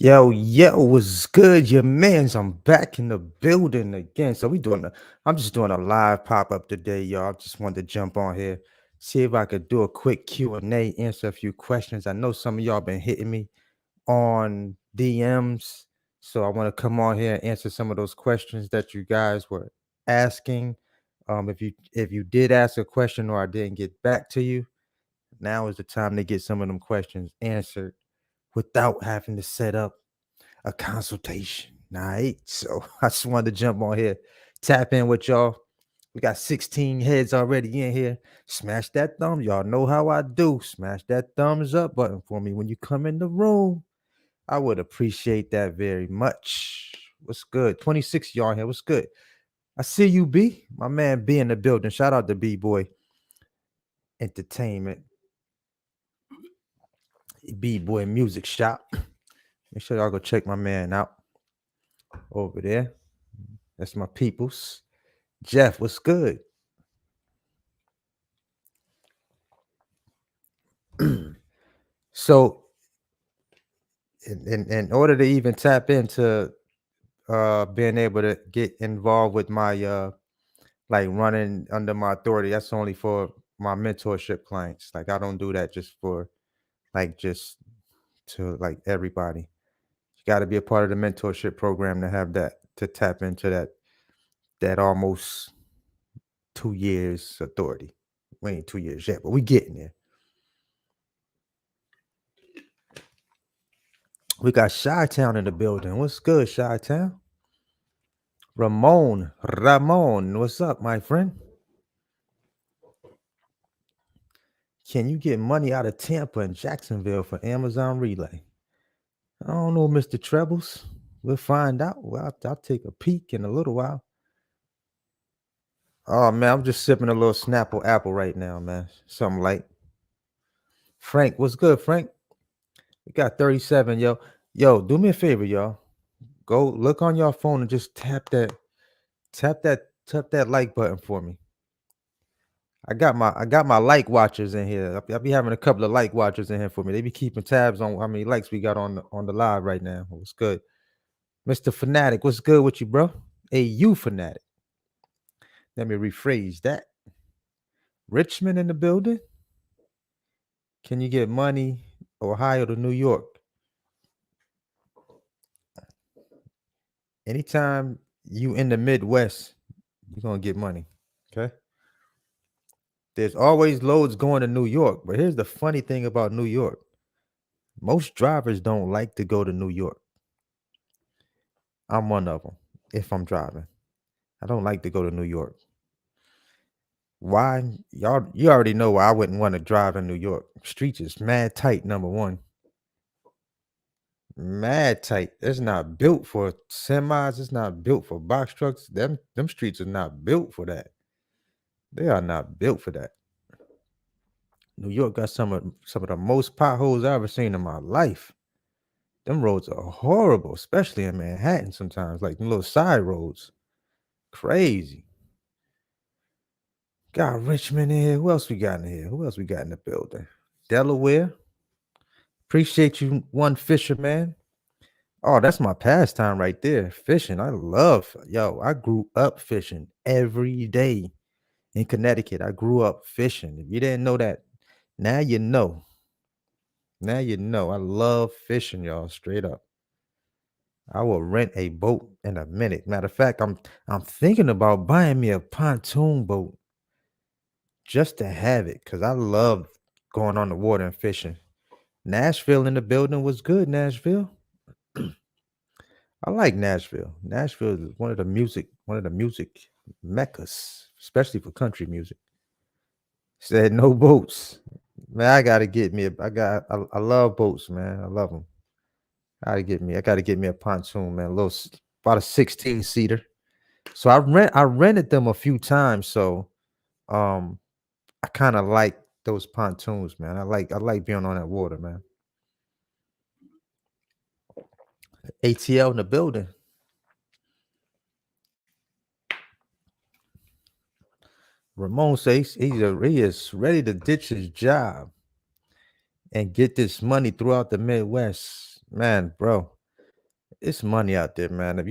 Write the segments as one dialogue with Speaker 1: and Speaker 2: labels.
Speaker 1: Yo, what's good? Your mans, I'm back in the building again. I'm just doing a live pop-up today, y'all. I just wanted to jump on here, see if I could do a quick Q&A, answer a few questions. I know some of y'all been hitting me on DMs, so I want to come on here and answer some of those questions that you guys were asking. If you did ask a question or I didn't get back to you, now is the time to get some of them questions answered without having to set up a consultation. All right. So I just wanted to jump on here, tap in with y'all. We got 16 heads already in here. Smash that thumb. Y'all know how I do. Smash that thumbs up button for me when you come in the room. I would appreciate that very much. What's good? 26 y'all here. What's good? I see you, B. My man B in the building. Shout out to B Boy Entertainment, B Boy Music Shop. Make sure y'all go check my man out over there. That's my peoples. Jeff, what's good? So, in order to even tap into being able to get involved with my like running under my authority, that's only for my mentorship clients. Like I don't do that just for just to like everybody. You got to be a part of the mentorship program to have that, to tap into that almost 2 years authority. We ain't 2 years yet, but we getting there. We got Chi-Town in the building. What's good, Chi-Town? Ramon, what's up, my friend? Can you get money out of Tampa and Jacksonville for Amazon Relay? I don't know, Mr. Trebles. We'll find out. Well, I'll take a peek in a little while. Oh man, I'm just sipping a little Snapple apple right now, man. Something light. Frank, what's good, Frank? We got 37, yo. Yo, do me a favor, y'all. Go look on your phone and just tap that like button for me. I got my like watchers in here. I'll be having a couple of like watchers in here for me. They be keeping tabs on how many likes we got on the live right now. What's good, Mr. Fanatic? What's good with you, bro? Hey, you fanatic. Let me rephrase that. Richmond in the building. Can you get money, Ohio to New York? Anytime you in the Midwest, you're gonna get money. Okay. There's always loads going to New York, but here's the funny thing about New York. Most drivers don't like to go to New York. I'm one of them. If I'm driving, I don't like to go to New York. Why? You already know why I wouldn't want to drive in New York. Streets is mad tight, number one. Mad tight. It's not built for semis. It's not built for box trucks. Them streets are not built for that. They are not built for that. New York got some of the most potholes I ever seen in my life. Them roads are horrible, especially in Manhattan sometimes, like them little side roads. Crazy. Got Richmond in here. Who else we got in here? Who else we got in the building? Delaware. Appreciate you, one Fisher, man. Oh, that's my pastime right there. Fishing. I grew up fishing every day in Connecticut. I grew up fishing. If you didn't know that, now you know. Now you know. I love fishing, y'all, straight up. I will rent a boat in a minute. Matter of fact, I'm thinking about buying me a pontoon boat just to have it because I love going on the water and fishing. Nashville in the building was good. Nashville. I like Nashville. Nashville is one of the music meccas, especially for country music. Said no boats. Man, I gotta get me. I love boats, man. I love them. I gotta get me a pontoon, man. About a 16 seater. So I rented them a few times. So um, I kind of like those pontoons, man. I like being on that water, man. ATL in the building. Ramon says he is ready to ditch his job and get this money throughout the Midwest. Man, bro. it's money out there, man. If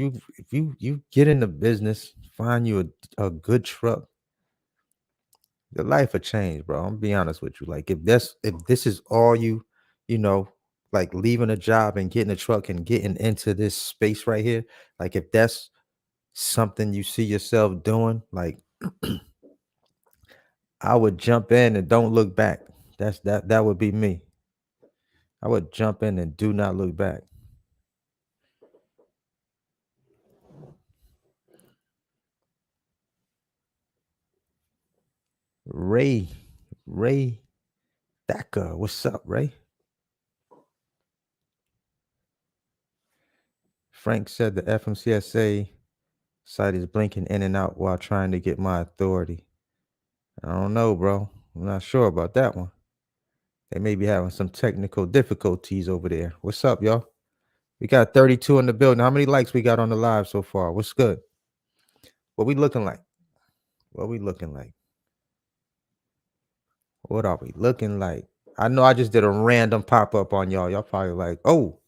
Speaker 1: you get in the business, find you a good truck, your life will change, bro. I'm gonna be honest with you. Like if this is all you know, like leaving a job and getting a truck and getting into this space right here, like if that's something you see yourself doing, like I would jump in and don't look back. That would be me. I would jump in and do not look back. Ray, Ray Thacker, what's up, Ray? Frank said the FMCSA site is blinking in and out while trying to get my authority. I don't know, bro. I'm not sure about that one. They may be having some technical difficulties over there. What's up, y'all? We got 32 in the building. How many likes we got on the live so far? What's good? What we looking like? What we looking like? What are we looking like? I know I just did a random pop up on y'all. Y'all probably like, oh,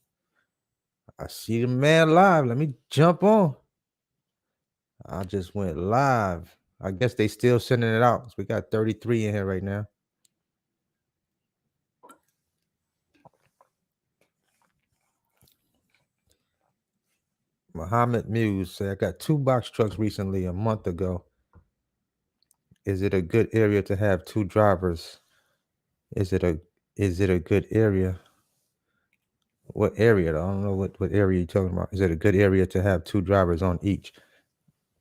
Speaker 1: I see the man live. Let me jump on. I just went live. I guess they still sending it out. So we got 33 in here right now. Muhammad Muse said, I got 2 box trucks recently a month ago. Is it a good area to have 2 drivers? Is it a good area? What area? I don't know what area you're talking about. Is it a good area to have 2 drivers on each?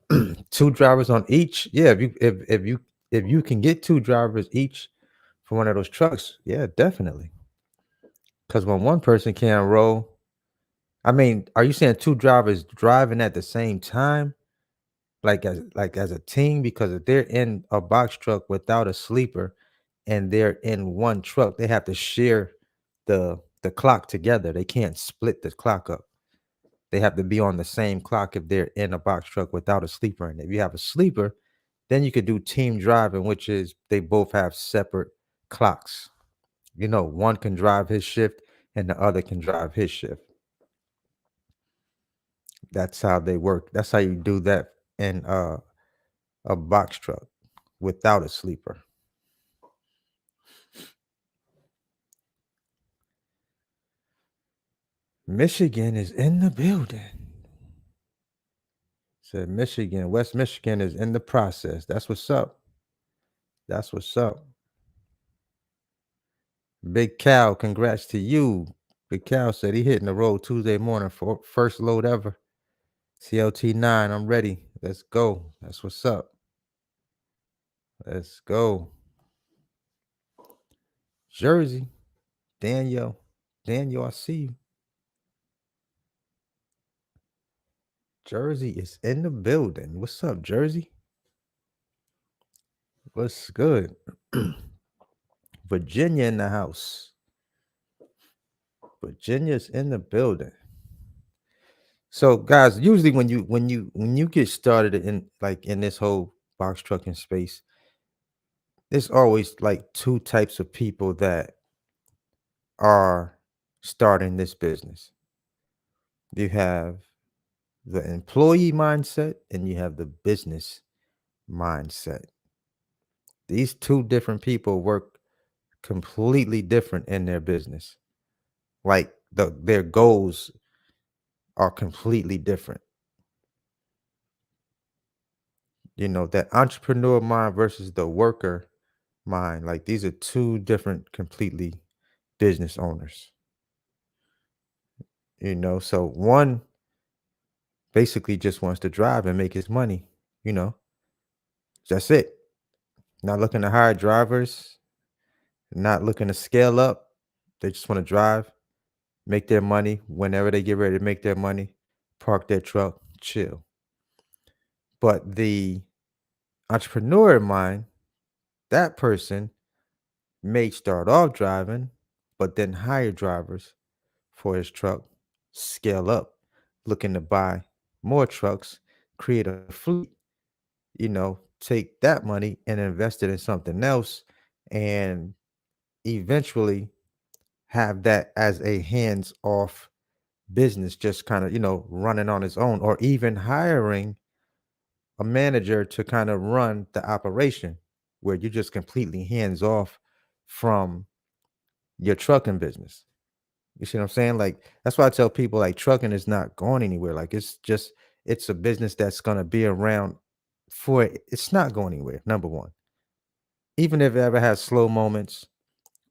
Speaker 1: 2 drivers on each? Yeah, if you can get 2 drivers each for one of those trucks, yeah, definitely. Because when one person can't roll, I mean, are you saying 2 drivers driving at the same time? Like as a team? Because if they're in a box truck without a sleeper and they're in one truck, they have to share the clock together. They can't split the clock up. They have to be on the same clock if they're in a box truck without a sleeper. And if you have a sleeper, then you could do team driving, which is they both have separate clocks. One can drive his shift and the other can drive his shift. That's how they work. That's how you do that in a box truck without a sleeper. Michigan is in the building. Said Michigan, West Michigan is in the process. That's what's up. That's what's up. Big Cal, congrats to you. Big Cal said he hitting the road Tuesday morning for first load ever. CLT9, I'm ready. Let's go. That's what's up. Let's go. Jersey, Daniel, I see you. Jersey is in the building. What's up, Jersey? What's good? Virginia in the house. Virginia's in the building. So, guys, usually when you get started in this whole box trucking space, there's always like 2 types of people that are starting this business. You have the employee mindset and you have the business mindset. These 2 different people work completely different in their business. Like their goals are completely different. That entrepreneur mind versus the worker mind. Like these are 2 different completely business owners. So one basically just wants to drive and make his money, you know. That's it. Not looking to hire drivers, not looking to scale up. They just want to drive, make their money whenever they get ready to make their money, park their truck, chill. But the entrepreneur mind, that person may start off driving, but then hire drivers for his truck, scale up, looking to buy more trucks, create a fleet, take that money and invest it in something else and eventually have that as a hands off business just kind of, running on its own, or even hiring a manager to kind of run the operation where you're just completely hands off from your trucking business. You see what I'm saying? Like, that's why I tell people, like, trucking is not going anywhere. Like, it's a business that's going to be around it's not going anywhere. Number one, even if it ever has slow moments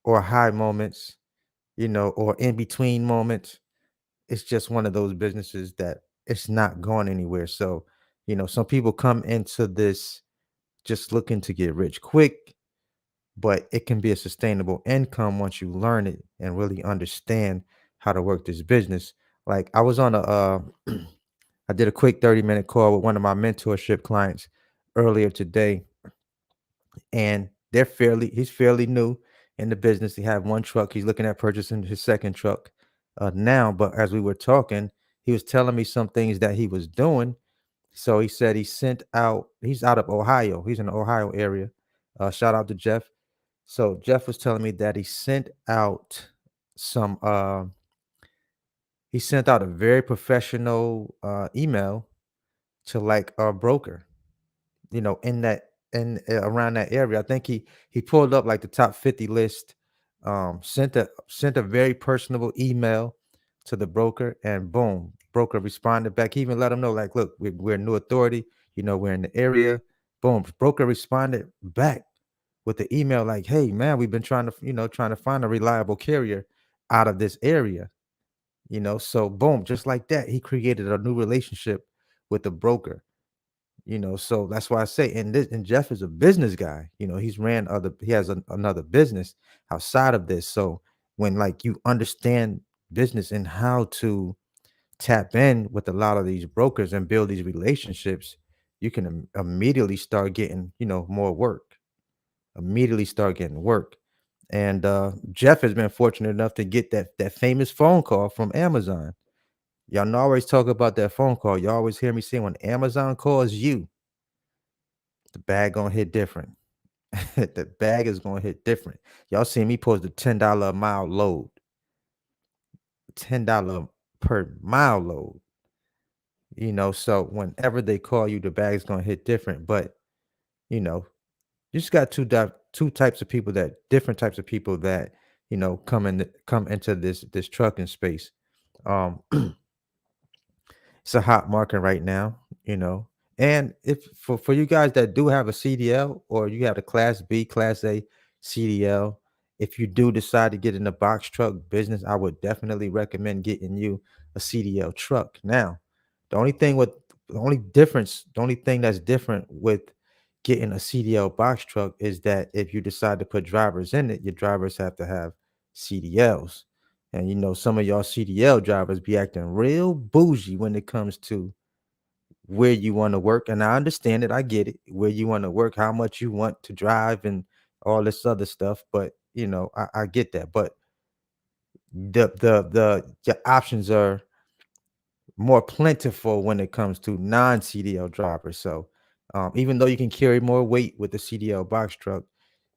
Speaker 1: or high moments, or in between moments, it's just one of those businesses that it's not going anywhere. So, some people come into this just looking to get rich quick, but it can be a sustainable income once you learn it and really understand how to work this business. Like, I was on I did a quick 30-minute call with one of my mentorship clients earlier today, and he's fairly new in the business. He had one truck. He's looking at purchasing his second truck now. But as we were talking, he was telling me some things that he was doing. So he said he's out of Ohio. He's in the Ohio area. Shout out to Jeff. So Jeff was telling me that some he sent out a very professional email to like a broker, in around that area. I think he pulled up like the top 50 list, sent a very personable email to the broker, and boom, broker responded back. He even let him know, like, look, we're a new authority, we're in the area. Boom, broker responded back with the email like, hey man, we've been trying to find a reliable carrier out of this area. So boom, just like that, he created a new relationship with the broker. So that's why I say, and Jeff is a business guy. He has another business outside of this. So when, like, you understand business and how to tap in with a lot of these brokers and build these relationships, you can immediately start getting, more work. Immediately start getting work. And Jeff has been fortunate enough to get that famous phone call from Amazon. Y'all know I always talk about that phone call. You always hear me say, when Amazon calls you, the bag gonna hit different. The bag is gonna hit different. Y'all see me post a $10 a mile load, $10 per mile load. So whenever they call you, the bag's gonna hit different. But you know, you just got two types of people, that different types of people that come into this trucking space. Um, it's a hot market right now, And if for you guys that do have a CDL, or you have a Class B, Class A CDL, if you do decide to get in the box truck business, I would definitely recommend getting you a CDL truck. Now, the only thing with the only thing that's different with getting a CDL box truck is that if you decide to put drivers in it, your drivers have to have CDLs. And some of y'all CDL drivers be acting real bougie when it comes to where you want to work. And I understand it, I get it, where you want to work, how much you want to drive, and all this other stuff. But I get that. But the your options are more plentiful when it comes to non-CDL drivers. So even though you can carry more weight with the CDL box truck,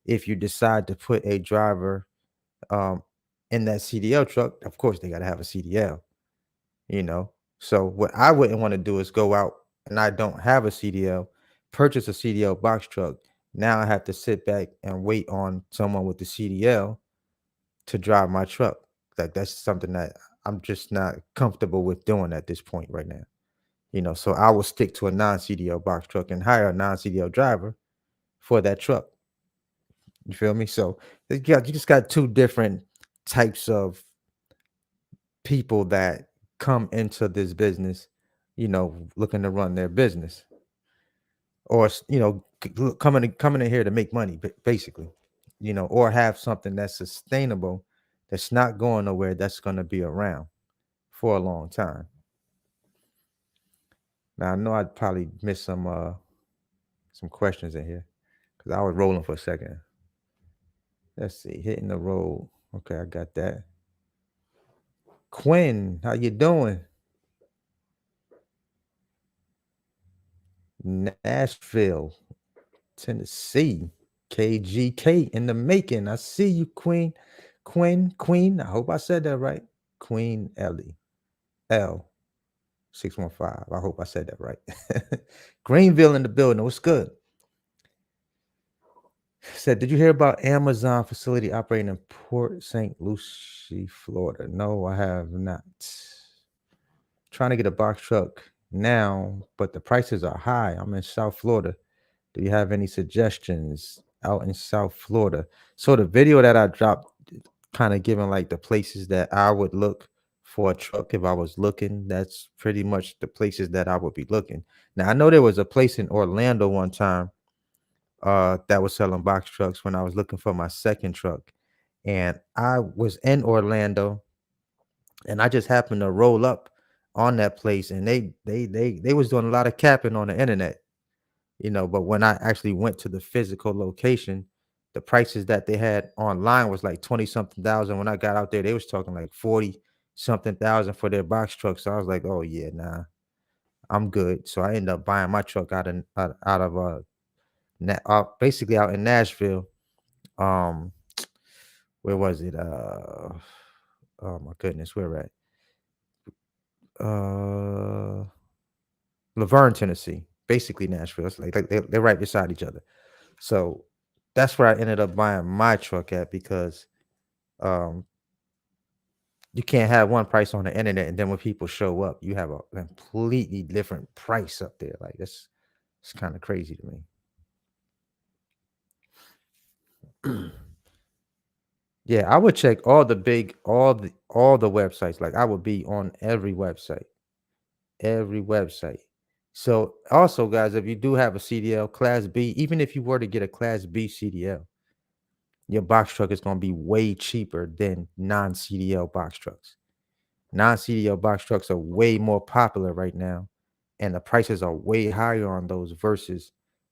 Speaker 1: if you decide to put a driver um, in that CDL truck, of course they got to have a CDL. you know. So what I wouldn't want to do is go out and I don't have a CDL, purchase a CDL box truck. Now I have to sit back and wait on someone with the CDL to drive my truck. Like, that's something that I'm just not comfortable with doing at this point right now. So I will stick to a non-CDL box truck and hire a non-CDL driver for that truck. You feel me? So you just got two different types of people that come into this business, looking to run their business, or coming in here to make money, basically, or have something that's sustainable, that's not going nowhere, that's going to be around for a long time. Now I know I'd probably miss some questions in here because I was rolling for a second. Let's see, hitting the road. Okay, I got that. Quinn, how you doing? Nashville, Tennessee. KGK in the making. I see you, Queen. Queen. I hope I said that right. Queen Ellie. L 615. I hope I said that right. Greenville in the building. What's good? Said, did you hear about Amazon facility operating in Port St. Lucie, Florida? No, I have not. Trying to get a box truck now, but the prices are high. I'm in South Florida. Do you have any suggestions out in South Florida? So the video that I dropped kind of giving like the places that I would look for a truck if I was looking. That's pretty much the places that I would be looking. Now I know there was a place in Orlando one time that was selling box trucks when I was looking for my second truck. And I was in Orlando and I just happened to roll up on that place and they was doing a lot of capping on the internet, but when I actually went to the physical location, the prices that they had online was like 20 something thousand. When I got out there, they was talking like 40 something thousand for their box truck. So I was like, oh yeah, nah, I'm good. So I ended up buying my truck out of basically out in Nashville. Um, where was it? Oh my goodness, where at? Uh, Laverne, Tennessee, basically Nashville. It's like they're right beside each other. So that's where I ended up buying my truck at because um, you can't have one price on the internet and then when people show up, you have a completely different price up there. Like it's kind of crazy to me. Yeah, I would check all the websites. Like I would be on every website. So also, guys, if you do have a CDL Class B, even if you were to get a Class B CDL, your box truck is going to be way cheaper than non-CDL box trucks. Non-CDL box trucks are way more popular right now, and the prices are way higher on those versus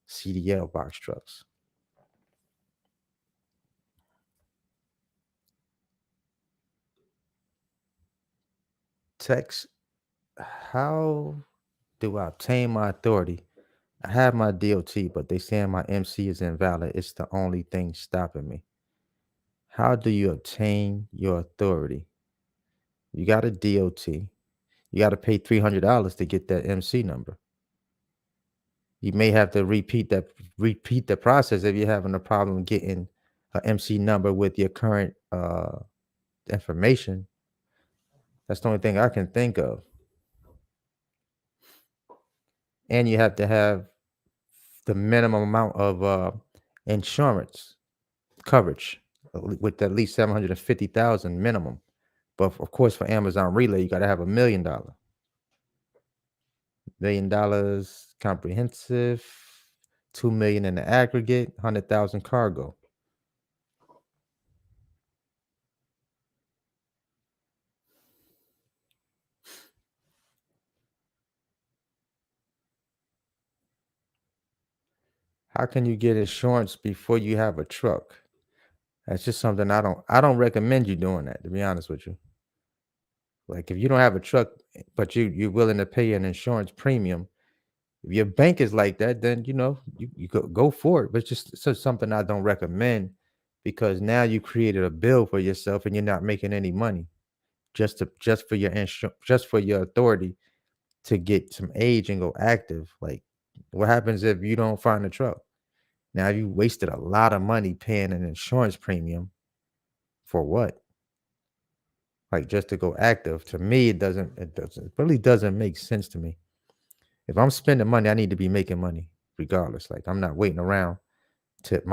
Speaker 1: CDL box trucks. Text, how do I obtain my authority? I have my DOT, but they saying my MC is invalid. It's the only thing stopping me. How do you obtain your authority? You got a DOT. You got to pay $300 to get that MC number. You may have to repeat the process if you're having a problem getting a MC number with your current information. That's the only thing I can think of. And you have to have the minimum amount of insurance coverage with at least 750,000 minimum. But of course, for Amazon Relay, you got to have $1 million comprehensive, 2 million in the aggregate, 100,000 cargo. How can you get insurance before you have a truck? That's just something I don't recommend you doing that, to be honest with you. Like if you don't have a truck, but you're willing to pay an insurance premium, if your bank is like that, then you go for it. But it's just something I don't recommend because now you created a bill for yourself and you're not making any money just for your insurance, just for your authority to get some age and go active. Like what happens if you don't find a truck? Now you wasted a lot of money paying an insurance premium for what? Like just to go active. To me, it really doesn't make sense to me. If I'm spending money, I need to be making money regardless. Like I'm not waiting around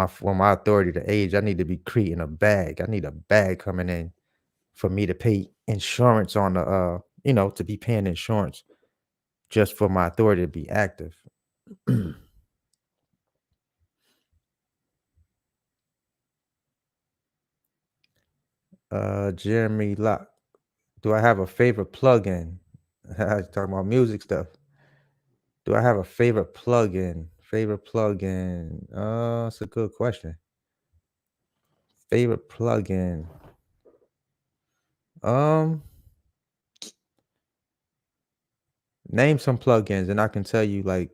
Speaker 1: for my authority to age. I need to be creating a bag. I need a bag coming in for me to pay insurance on to be paying insurance just for my authority to be active. Jeremy Locke. Do I have a favorite plugin? Talking about music stuff. Do I have a favorite plugin? Favorite plugin? That's a good question. Favorite plugin. Um, Name some plugins and I can tell you like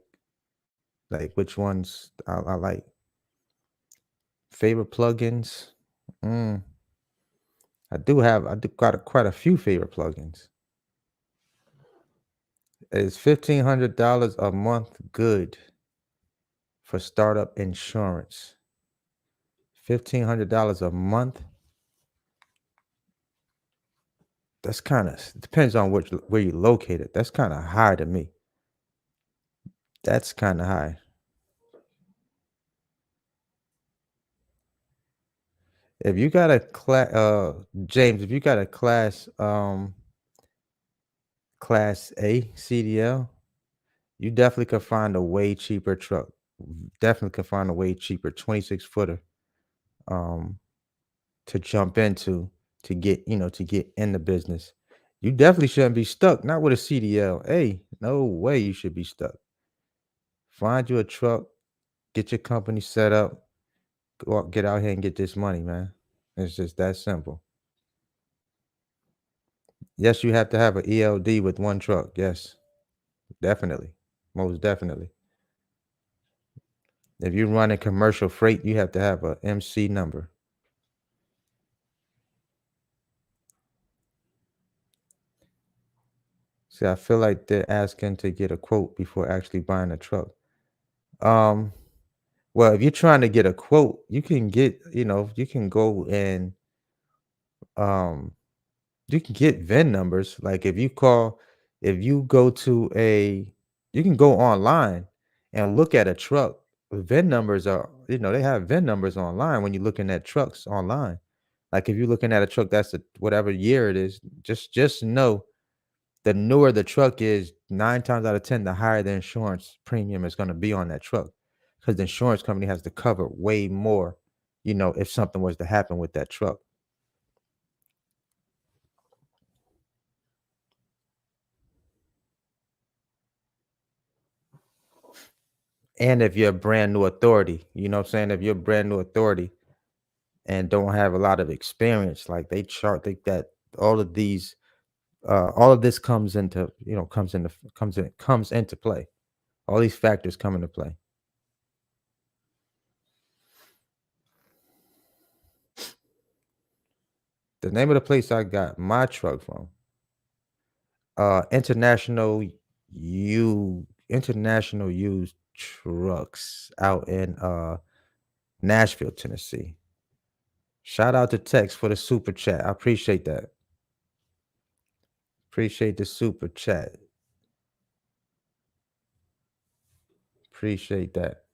Speaker 1: which ones I like. Favorite plugins. Mm, I do got quite a few favorite plugins. Is $1,500 a month good for startup insurance? $1,500 a month? That's kinda depends on where you're located. That's kinda high to me. That's kinda high. If you got a James, if you got a class A CDL, you definitely could find a way cheaper truck. Definitely could find a way cheaper 26 footer um to jump into to get in the business. You definitely shouldn't be stuck, not with a CDL. Hey, no way you should be stuck. Find you a truck, get your company set up, get out here and get this money, man. It's just that simple. Yes, you have to have an ELD with one truck. Yes, definitely. Most definitely. If you're running commercial freight, you have to have a MC number. See, I feel like they're asking to get a quote before actually buying a truck. Um, well, if you're trying to get a quote, you can you can go and um you can get VIN numbers. Like if you go to you can go online and look at a truck. VIN numbers they have VIN numbers online when you're looking at trucks online. Like if you're looking at a truck that's whatever year it is, just know the newer the truck is, 9 times out of 10, the higher the insurance premium is going to be on that truck because the insurance company has to cover way more, if something was to happen with that truck. And if you're a brand new authority, you know what I'm saying? If you're a brand new authority and don't have a lot of experience, like that all of this comes into play. All these factors come into play. The name of the place I got my truck from, international used trucks out in Nashville, Tennessee. Shout out to Tex for the super chat. I appreciate that. Appreciate the super chat. Appreciate that.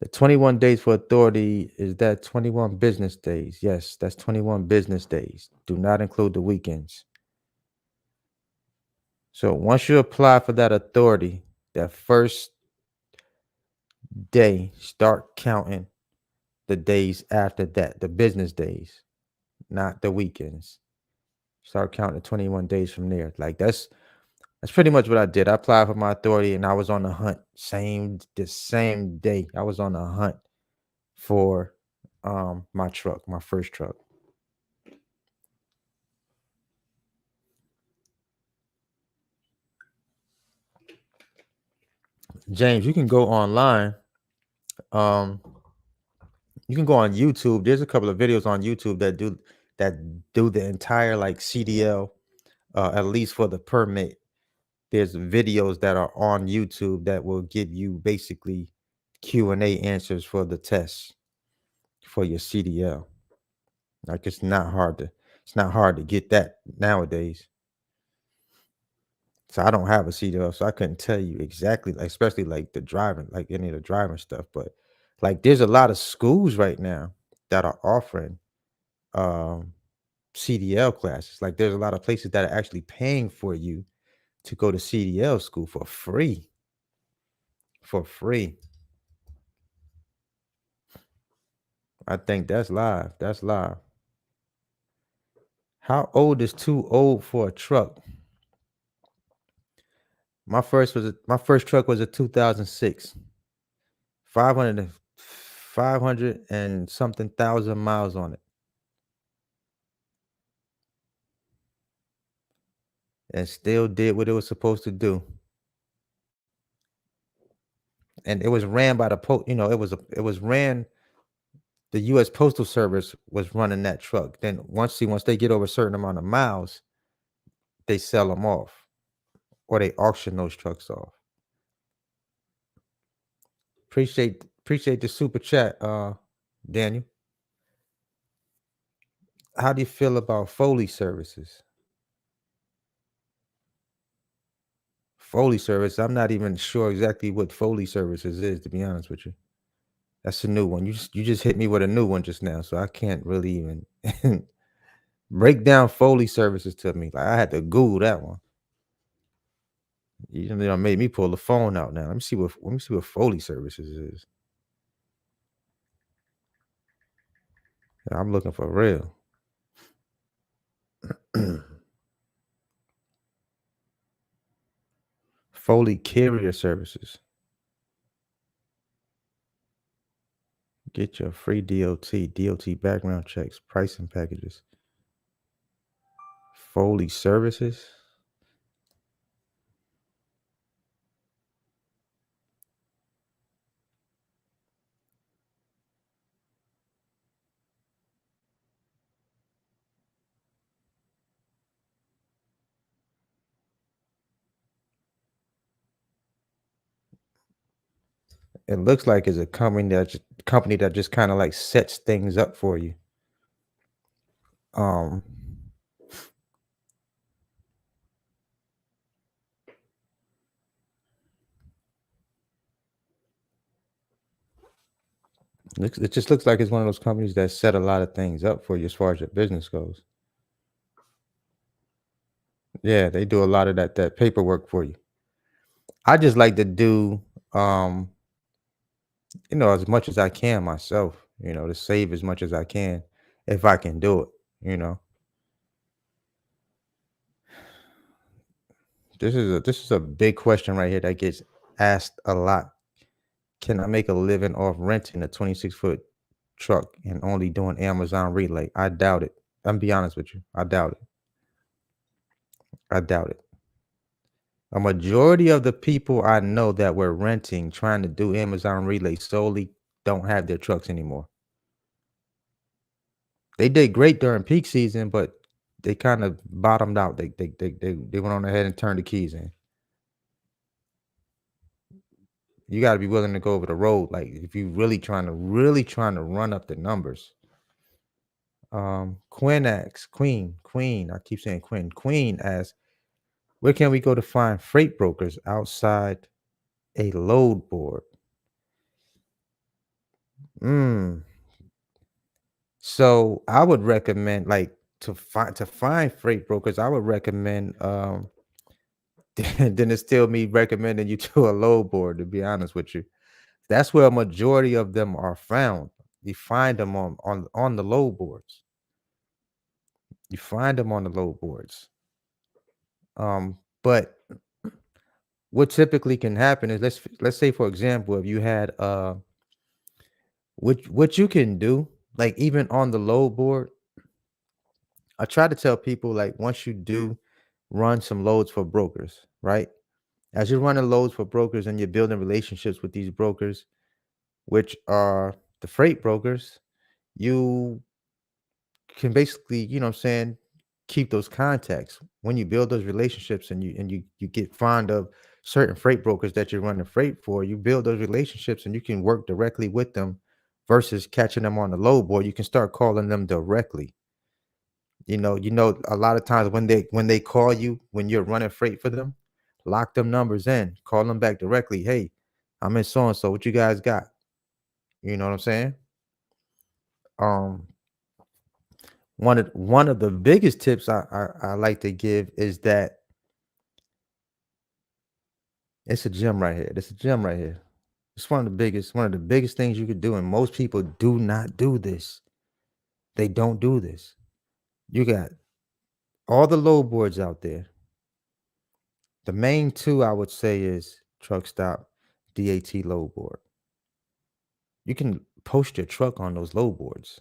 Speaker 1: The 21 days for authority, is that 21 business days? Yes, that's 21 business days. Do not include the weekends. So once you apply for that authority, that first day, start counting the days after that, the business days, not the weekends. Start counting 21 days from there. Like that's pretty much what I did. I applied for my authority and I was on the hunt. The same day. I was on the hunt for my truck, my first truck. James, you can go online. Um, you can go on YouTube. There's a couple of videos on YouTube that do the entire like CDL, at least for the permit. There's videos that are on YouTube that will give you basically Q&A answers for the test for your CDL. Like it's not hard to get that nowadays. So I don't have a CDL, so I couldn't tell you exactly, like, especially like the driving, like any of the driving stuff. But like there's a lot of schools right now that are offering um CDL classes. Like there's a lot of places that are actually paying for you to go to CDL school for free. For free. I think that's live. That's live. How old is too old for a truck? My first truck was a 2006. 500 and something thousand miles on it. And still did what it was supposed to do. And it was ran by the it was ran the US Postal Service was running that truck. Then once they get over a certain amount of miles, they sell them off or they auction those trucks off. Appreciate the super chat, Daniel. How do you feel about Foley services? Foley service. I'm not even sure exactly what Foley services is, to be honest with you. That's a new one. You just hit me with a new one just now, so I can't really even break down Foley services to me. Like I had to Google that one. You know, made me pull the phone out now. Let me see what Foley services is. Yeah, I'm looking for real. Foley carrier services. Get your free DOT background checks, pricing packages. Foley services. It looks like it's a company that just kind of like sets things up for you. Um, it just looks like it's one of those companies that set a lot of things up for you as far as your business goes. Yeah, they do a lot of that paperwork for you. I just like to do as much as I can myself, to save as much as I can if I can do it. This is a big question right here that gets asked a lot. Can I make a living off renting a 26-foot truck and only doing Amazon Relay? I doubt it. I'm be honest with you. I doubt it. I doubt it. A majority of the people I know that were renting, trying to do Amazon Relay solely, don't have their trucks anymore. They did great during peak season, but they kind of bottomed out. They went on ahead and turned the keys in. You got to be willing to go over the road, like if you really trying to run up the numbers. Queen. I keep saying Queen. Queen asks, where can we go to find freight brokers outside a load board? So I would recommend, like, to find freight brokers. I would recommend then it's still me recommending you to a load board. To be honest with you, that's where a majority of them are found. You find them on the load boards. You find them on the load boards. But what typically can happen is let's say, for example, if you had what you can do, like even on the load board, I try to tell people, like, once you do run some loads for brokers, right? As you're running loads for brokers and you're building relationships with these brokers, which are the freight brokers, you can basically, what I'm saying, keep those contacts. When you build those relationships and you get fond of certain freight brokers that you're running freight for, you build those relationships and you can work directly with them versus catching them on the load board. You can start calling them directly. A lot of times when they call you when you're running freight for them, lock them numbers in, call them back directly. Hey, I'm in so and so. What you guys got? You know what I'm saying? Um, one of the biggest tips I like to give is that it's a gem right here. It's a gem right here. It's one of the biggest things you could do, and most people do not do this. They don't do this. You got all the load boards out there. The main two I would say is Truck Stop, DAT load board. You can post your truck on those load boards.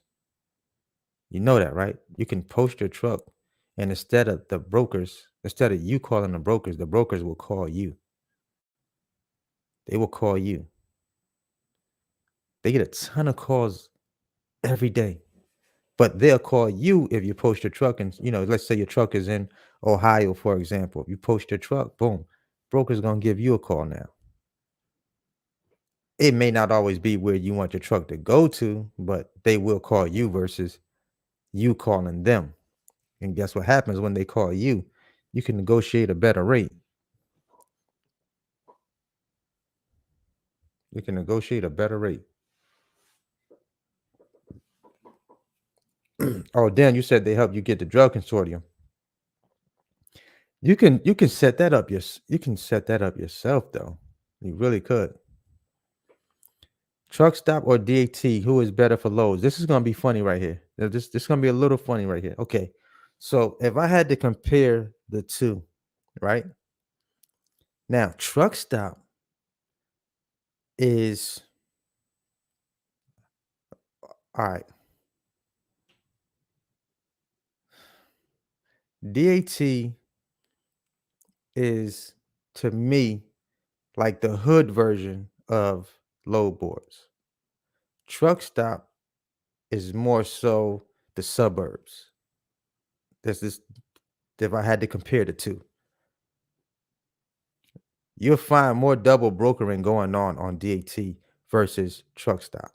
Speaker 1: You know that, right? You can post your truck, and instead of you calling the brokers will call you. They will call you. They get a ton of calls every day, but they'll call you if you post your truck. And let's say your truck is in Ohio, for example, if you post your truck, boom, broker's gonna give you a call now. It may not always be where you want your truck to go to, but they will call you versus you calling them. And guess what happens when they call you? You can negotiate a better rate. You can negotiate a better rate. Oh, Dan, you said they help you get the drug consortium. You can set that up you can set that up yourself though. You really could. Truck stop or DAT, who is better for loads? This is gonna be funny right here. This is gonna be a little funny right here. Okay. So if I had to compare the two, right? Now, truck stop is all right. DAT is to me like the hood version of load boards. Truck stop is more so the suburbs. There's this if I had to compare the two. You'll find more double brokering going on DAT versus truck stop.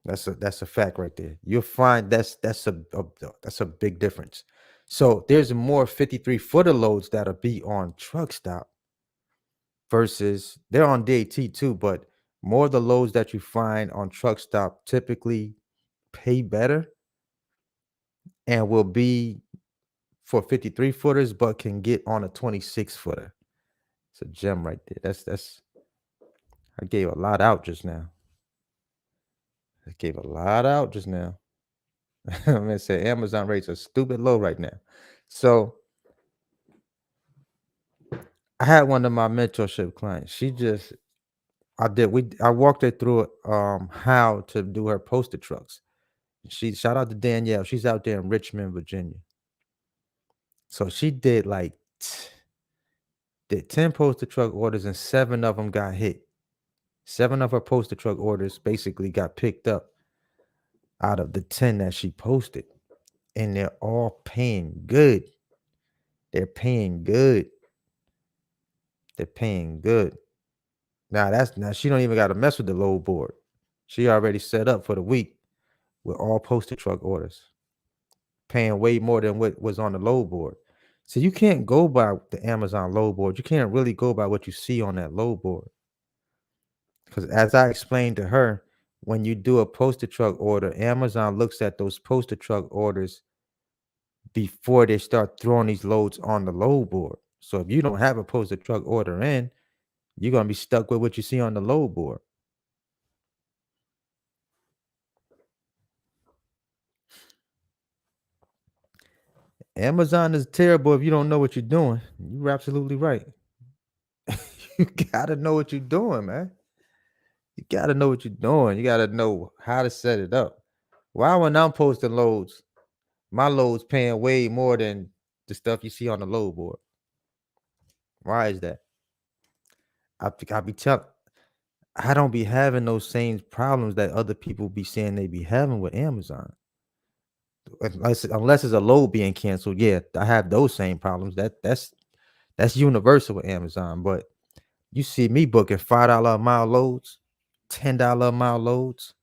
Speaker 1: That's a fact right there. You'll find that's a big difference. So there's more 53 footer loads that'll be on truck stop versus they're on DAT too, but more of the loads that you find on truck stop typically pay better and will be for 53 footers, but can get on a 26 footer. It's a gem right there. That's I gave a lot out just now. I gave a lot out just now. I'm gonna say Amazon rates are stupid low right now. So I had one of my mentorship clients. I walked her through how to do her poster trucks. She shout out to Danielle. She's out there in Richmond, Virginia. So she did like did 10 poster truck orders and 7 of them got hit. 7 of her poster truck orders basically got picked up out of the 10 that she posted. And they're all paying good. They're paying good. They're paying good. Now she don't even got to mess with the load board. She already set up for the week with all poster truck orders, paying way more than what was on the load board. So you can't go by the Amazon load board. You can't really go by what you see on that load board. Because as I explained to her, when you do a poster truck order, Amazon looks at those poster truck orders before they start throwing these loads on the load board. So if you don't have a poster truck order in, you're gonna be stuck with what you see on the load board. Amazon is terrible if you don't know what you're doing. You're absolutely right. You gotta know what you're doing, man. You gotta know what you're doing. You gotta know how to set it up. Why when I'm posting loads, my loads paying way more than the stuff you see on the load board? Why is that? I be telling I don't be having those same problems that other people be saying they be having with Amazon. Unless it's a load being canceled, yeah, I have those same problems. That's universal with Amazon. But you see me booking $5 a mile loads, $10 a mile loads,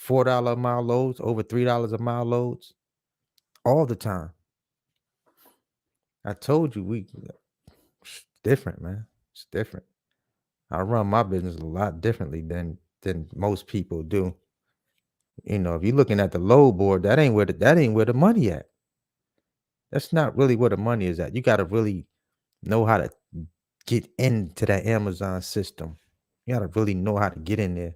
Speaker 1: $4 a mile loads, over $3 a mile loads, all the time. I told you it's different, man. It's different. I run my business a lot differently than most people do. You know, if you're looking at the load board, that ain't where the money at. That's not really where the money is at. You got to really know how to get into that Amazon system. You got to really know how to get in there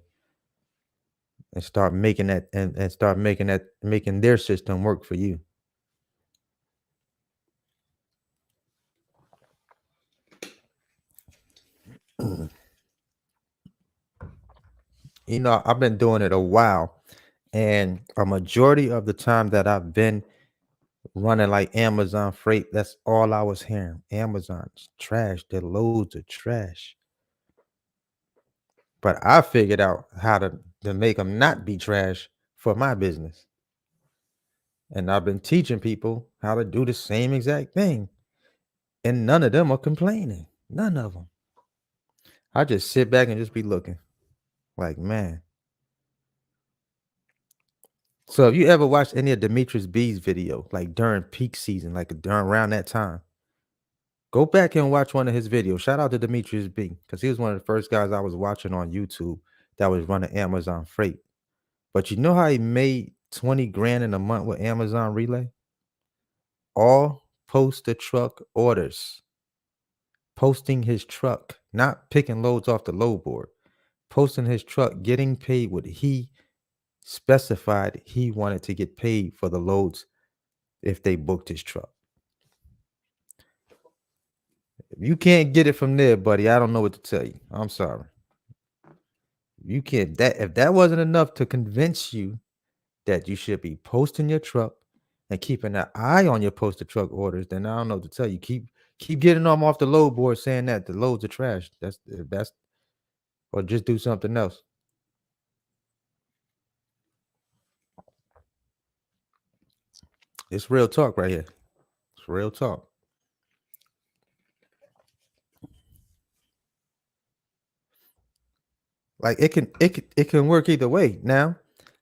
Speaker 1: and start making that and start making their system work for you. You know, I've been doing it a while, and a majority of the time that I've been running like Amazon freight, that's all I was hearing. Amazon's trash. Their loads are trash. But I figured out how to make them not be trash for my business. And I've been teaching people how to do the same exact thing. And none of them are complaining. None of them. I just sit back and just be looking like, man. So if you ever watched any of Demetrius B's video, like during peak season, like during around that time, go back and watch one of his videos. Shout out to Demetrius B, because he was one of the first guys I was watching on YouTube that was running Amazon Freight. But you know how he made 20 grand in a month with Amazon Relay? All post the truck orders. Posting his truck, not picking loads off the load board. Posting his truck, getting paid what he specified he wanted to get paid for the loads if they booked his truck. If you can't get it from there, buddy, I don't know what to tell you. I'm sorry. You can't if that wasn't enough to convince you that you should be posting your truck and keeping an eye on your posted truck orders, then I don't know what to tell you. Keep getting them off the load board saying that the loads are trash. That's or just do something else. It's real talk right here. It's real talk. Like it can work either way. Now,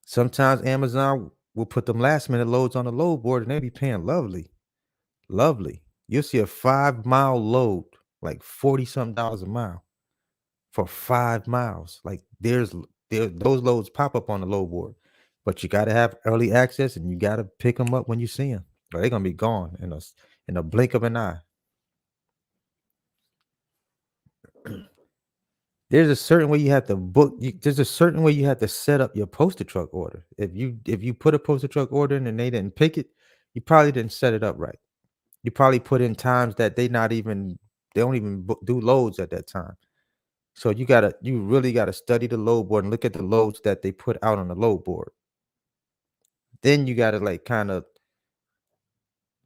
Speaker 1: sometimes Amazon will put them last minute loads on the load board and they be paying lovely. Lovely. You'll see a 5-mile load, like 40 something dollars a mile for 5 miles. Like there's those loads pop up on the load board, but you got to have early access and you got to pick them up when you see them, or they're gonna be gone in a blink of an eye. There's a certain way you have to book. There's a certain way you have to set up your posted truck order. If you put a posted truck order in and they didn't pick it, you probably didn't set it up right. You probably put in times that they don't even do loads at that time. So you really gotta study the load board and look at the loads that they put out on the load board. Then you gotta like kind of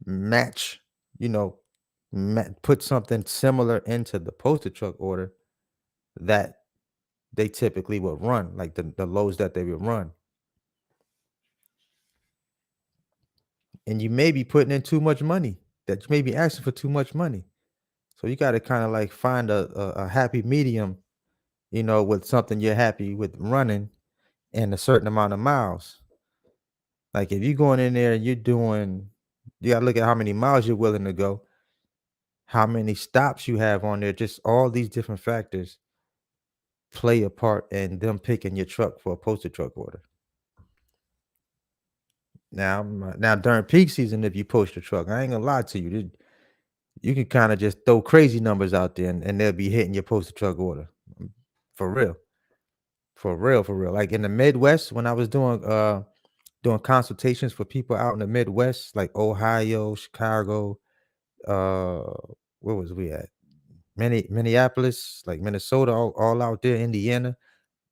Speaker 1: match, you know, put something similar into the posted truck order that they typically would run, like the loads that they would run. And you may be putting in too much money, that you may be asking for too much money. So you got to kind of like find a happy medium, with something you're happy with running and a certain amount of miles. Like if you're going in there and you got to look at how many miles you're willing to go, how many stops you have on there, just all these different factors play a part in them picking your truck for a posted truck order. Now during peak season, if you post your truck, I ain't gonna lie to you, you can kind of just throw crazy numbers out there and they'll be hitting your posted truck order. For real. For real, for real. Like in the Midwest, when I was doing consultations for people out in the Midwest, like Ohio, Chicago, uh where was we at? Minneapolis, like Minnesota, all out there, Indiana.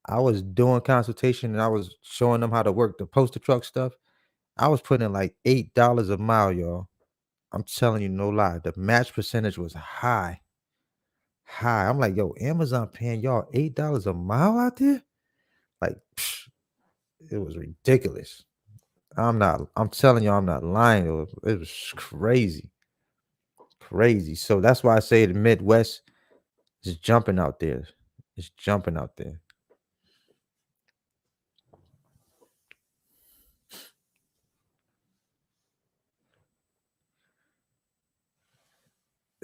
Speaker 1: I was doing consultation and I was showing them how to work the posted truck stuff. I was putting in like $8 a mile, y'all. I'm telling you, no lie. The match percentage was high. High. I'm like, yo, Amazon paying y'all $8 a mile out there? Like, it was ridiculous. I'm telling you, I'm not lying. It was crazy. Crazy. So that's why I say the Midwest is jumping out there. It's jumping out there.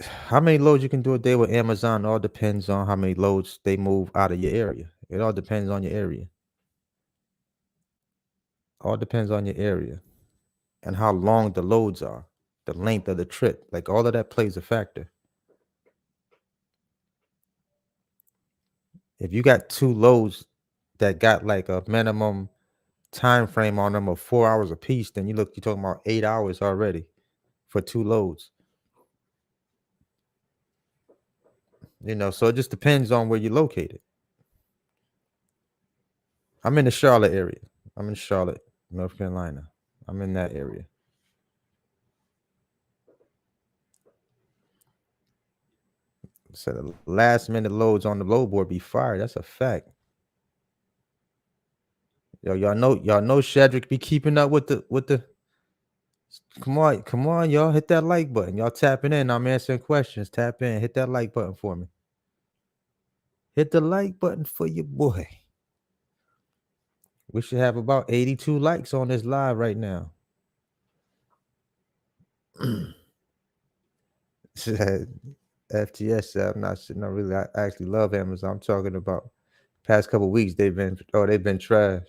Speaker 1: How many loads you can do a day with Amazon all depends on how many loads they move out of your area. It all depends on your area. All depends on your area and how long the loads are, the length of the trip. Like all of that plays a factor. If you got two loads that got like a minimum time frame on them of 4 hours a piece, then you're talking about 8 hours already for two loads. So it just depends on where you're located. I'm in the Charlotte area. I'm in Charlotte, North Carolina. I'm in that area. So the last minute loads on the load board be fired. That's a fact. Y'all know Shedrick be keeping up with the Come on, y'all. Hit that like button. Y'all tapping in. I'm answering questions. Tap in. Hit that like button for me. Hit the like button for your boy. We should have about 82 likes on this live right now. FTS said, I'm not really. I actually love Amazon. I'm talking about past couple weeks. They've been trash.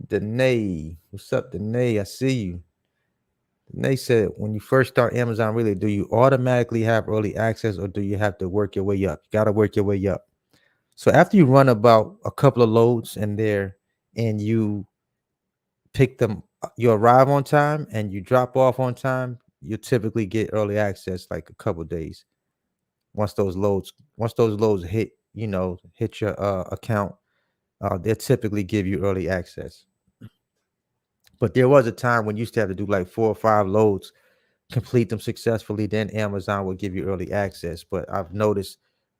Speaker 1: Danae, what's up, Danae? I see you. Danae said, when you first start Amazon, really, do you automatically have early access, or do you have to work your way up? You got to work your way up. So after you run about a couple of loads in there, and you pick them, you arrive on time and you drop off on time, you typically get early access like a couple days. Once those loads hit, hit your account, they'll typically give you early access. But there was a time when you used to have to do like 4 or 5 loads, complete them successfully, then Amazon will give you early access. But I've noticed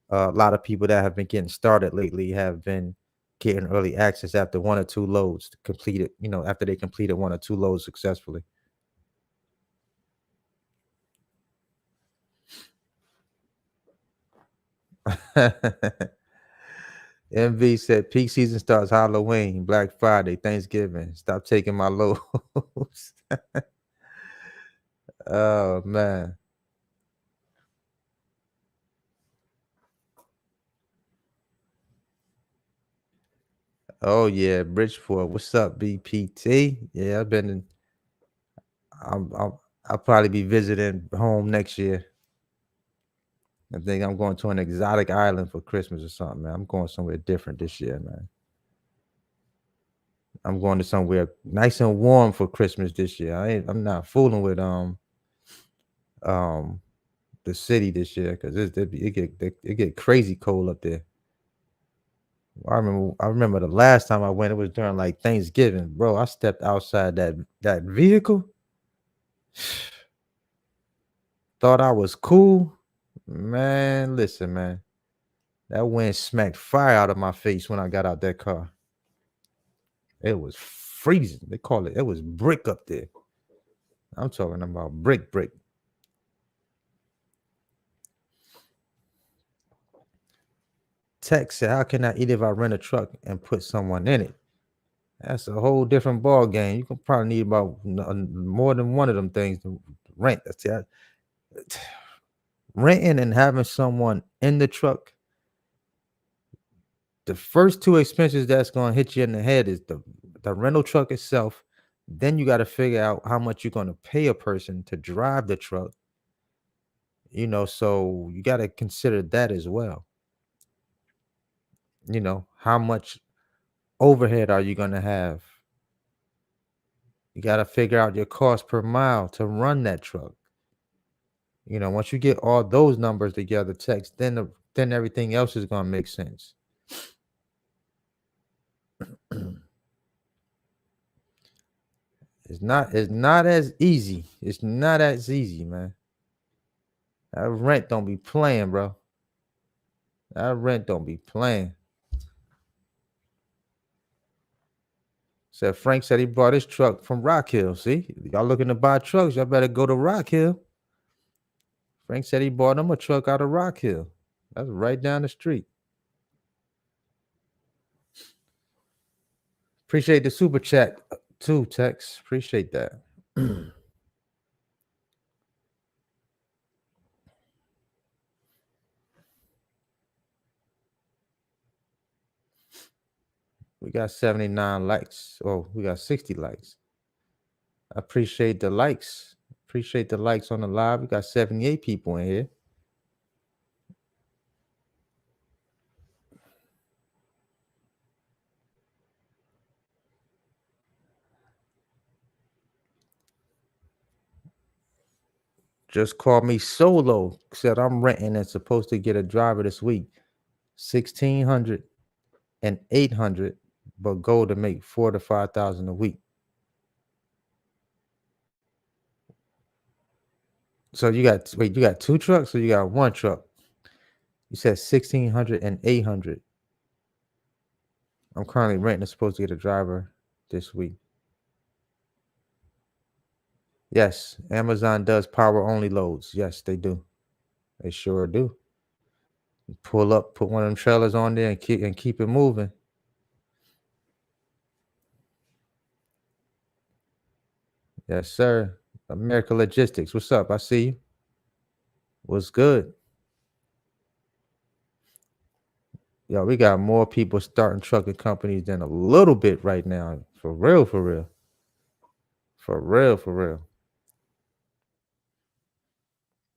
Speaker 1: a lot of people that have been getting started lately have been getting early access after 1 or 2 loads to complete it, after they completed 1 or 2 loads successfully. MV said peak season starts Halloween, Black Friday, Thanksgiving. Stop taking my loads. Oh man. Oh yeah, Bridgeport. What's up, BPT? Yeah, I've been in. I'll probably be visiting home next year. I think I'm going to an exotic island for Christmas or something, man. I'm going somewhere different this year, man. I'm going to somewhere nice and warm for Christmas this year. I'm not fooling with um the city this year because it get crazy cold up there. I remember the last time I went, it was during like Thanksgiving, bro. I stepped outside that vehicle, thought I was cool. Man, listen, man. That wind smacked fire out of my face when I got out that car. It was freezing. They call it was brick up there. I'm talking about brick. Tech said, how can I eat if I rent a truck and put someone in it? That's a whole different ball game. You can probably need about more than one of them things to rent. That's it. Renting and having someone in the truck, the first 2 expenses that's going to hit you in the head is the rental truck itself. Then you got to figure out how much you're going to pay a person to drive the truck. So you got to consider that as well. How much overhead are you going to have? You got to figure out your cost per mile to run that truck. Once you get all those numbers together, text, then everything else is going to make sense. It's not as easy. It's not as easy, man. That rent don't be playing, bro. That rent don't be playing. Frank said he bought his truck from Rock Hill. See, y'all looking to buy trucks, y'all better go to Rock Hill. Frank said he bought him a truck out of Rock Hill. That's right down the street. Appreciate the super chat too, Tex. Appreciate that. We got 79 likes. Oh, we got 60 likes. I appreciate the likes. Appreciate the likes on the live. We got 78 people in here. Just called me solo. Said I'm renting and supposed to get a driver this week. 1,600 and 800, but goal to make 4,000 to 5,000 a week. So you got 2 trucks or you got 1 truck? You said 1,600 and 800. I'm currently renting. Supposed to get a driver this week. Yes, Amazon does power only loads. Yes, they do. They sure do. Pull up, put one of them trailers on there, and keep it moving. Yes, sir. America Logistics. What's up? I see you. What's good? Yo, we got more people starting trucking companies than a little bit right now. For real, for real. For real, for real.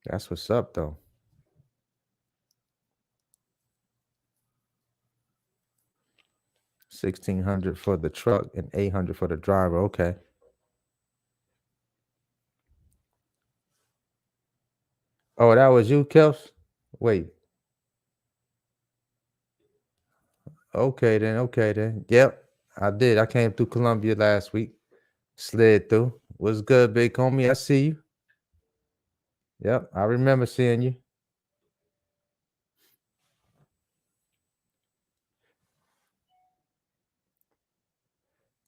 Speaker 1: That's what's up though. 1,600 for the truck and 800 for the driver. Okay. Oh, that was you, Kels? Wait. Okay then. Okay then. Yep. I did. I came through Columbia last week. Slid through. What's good, big homie? I see you. Yep. I remember seeing you.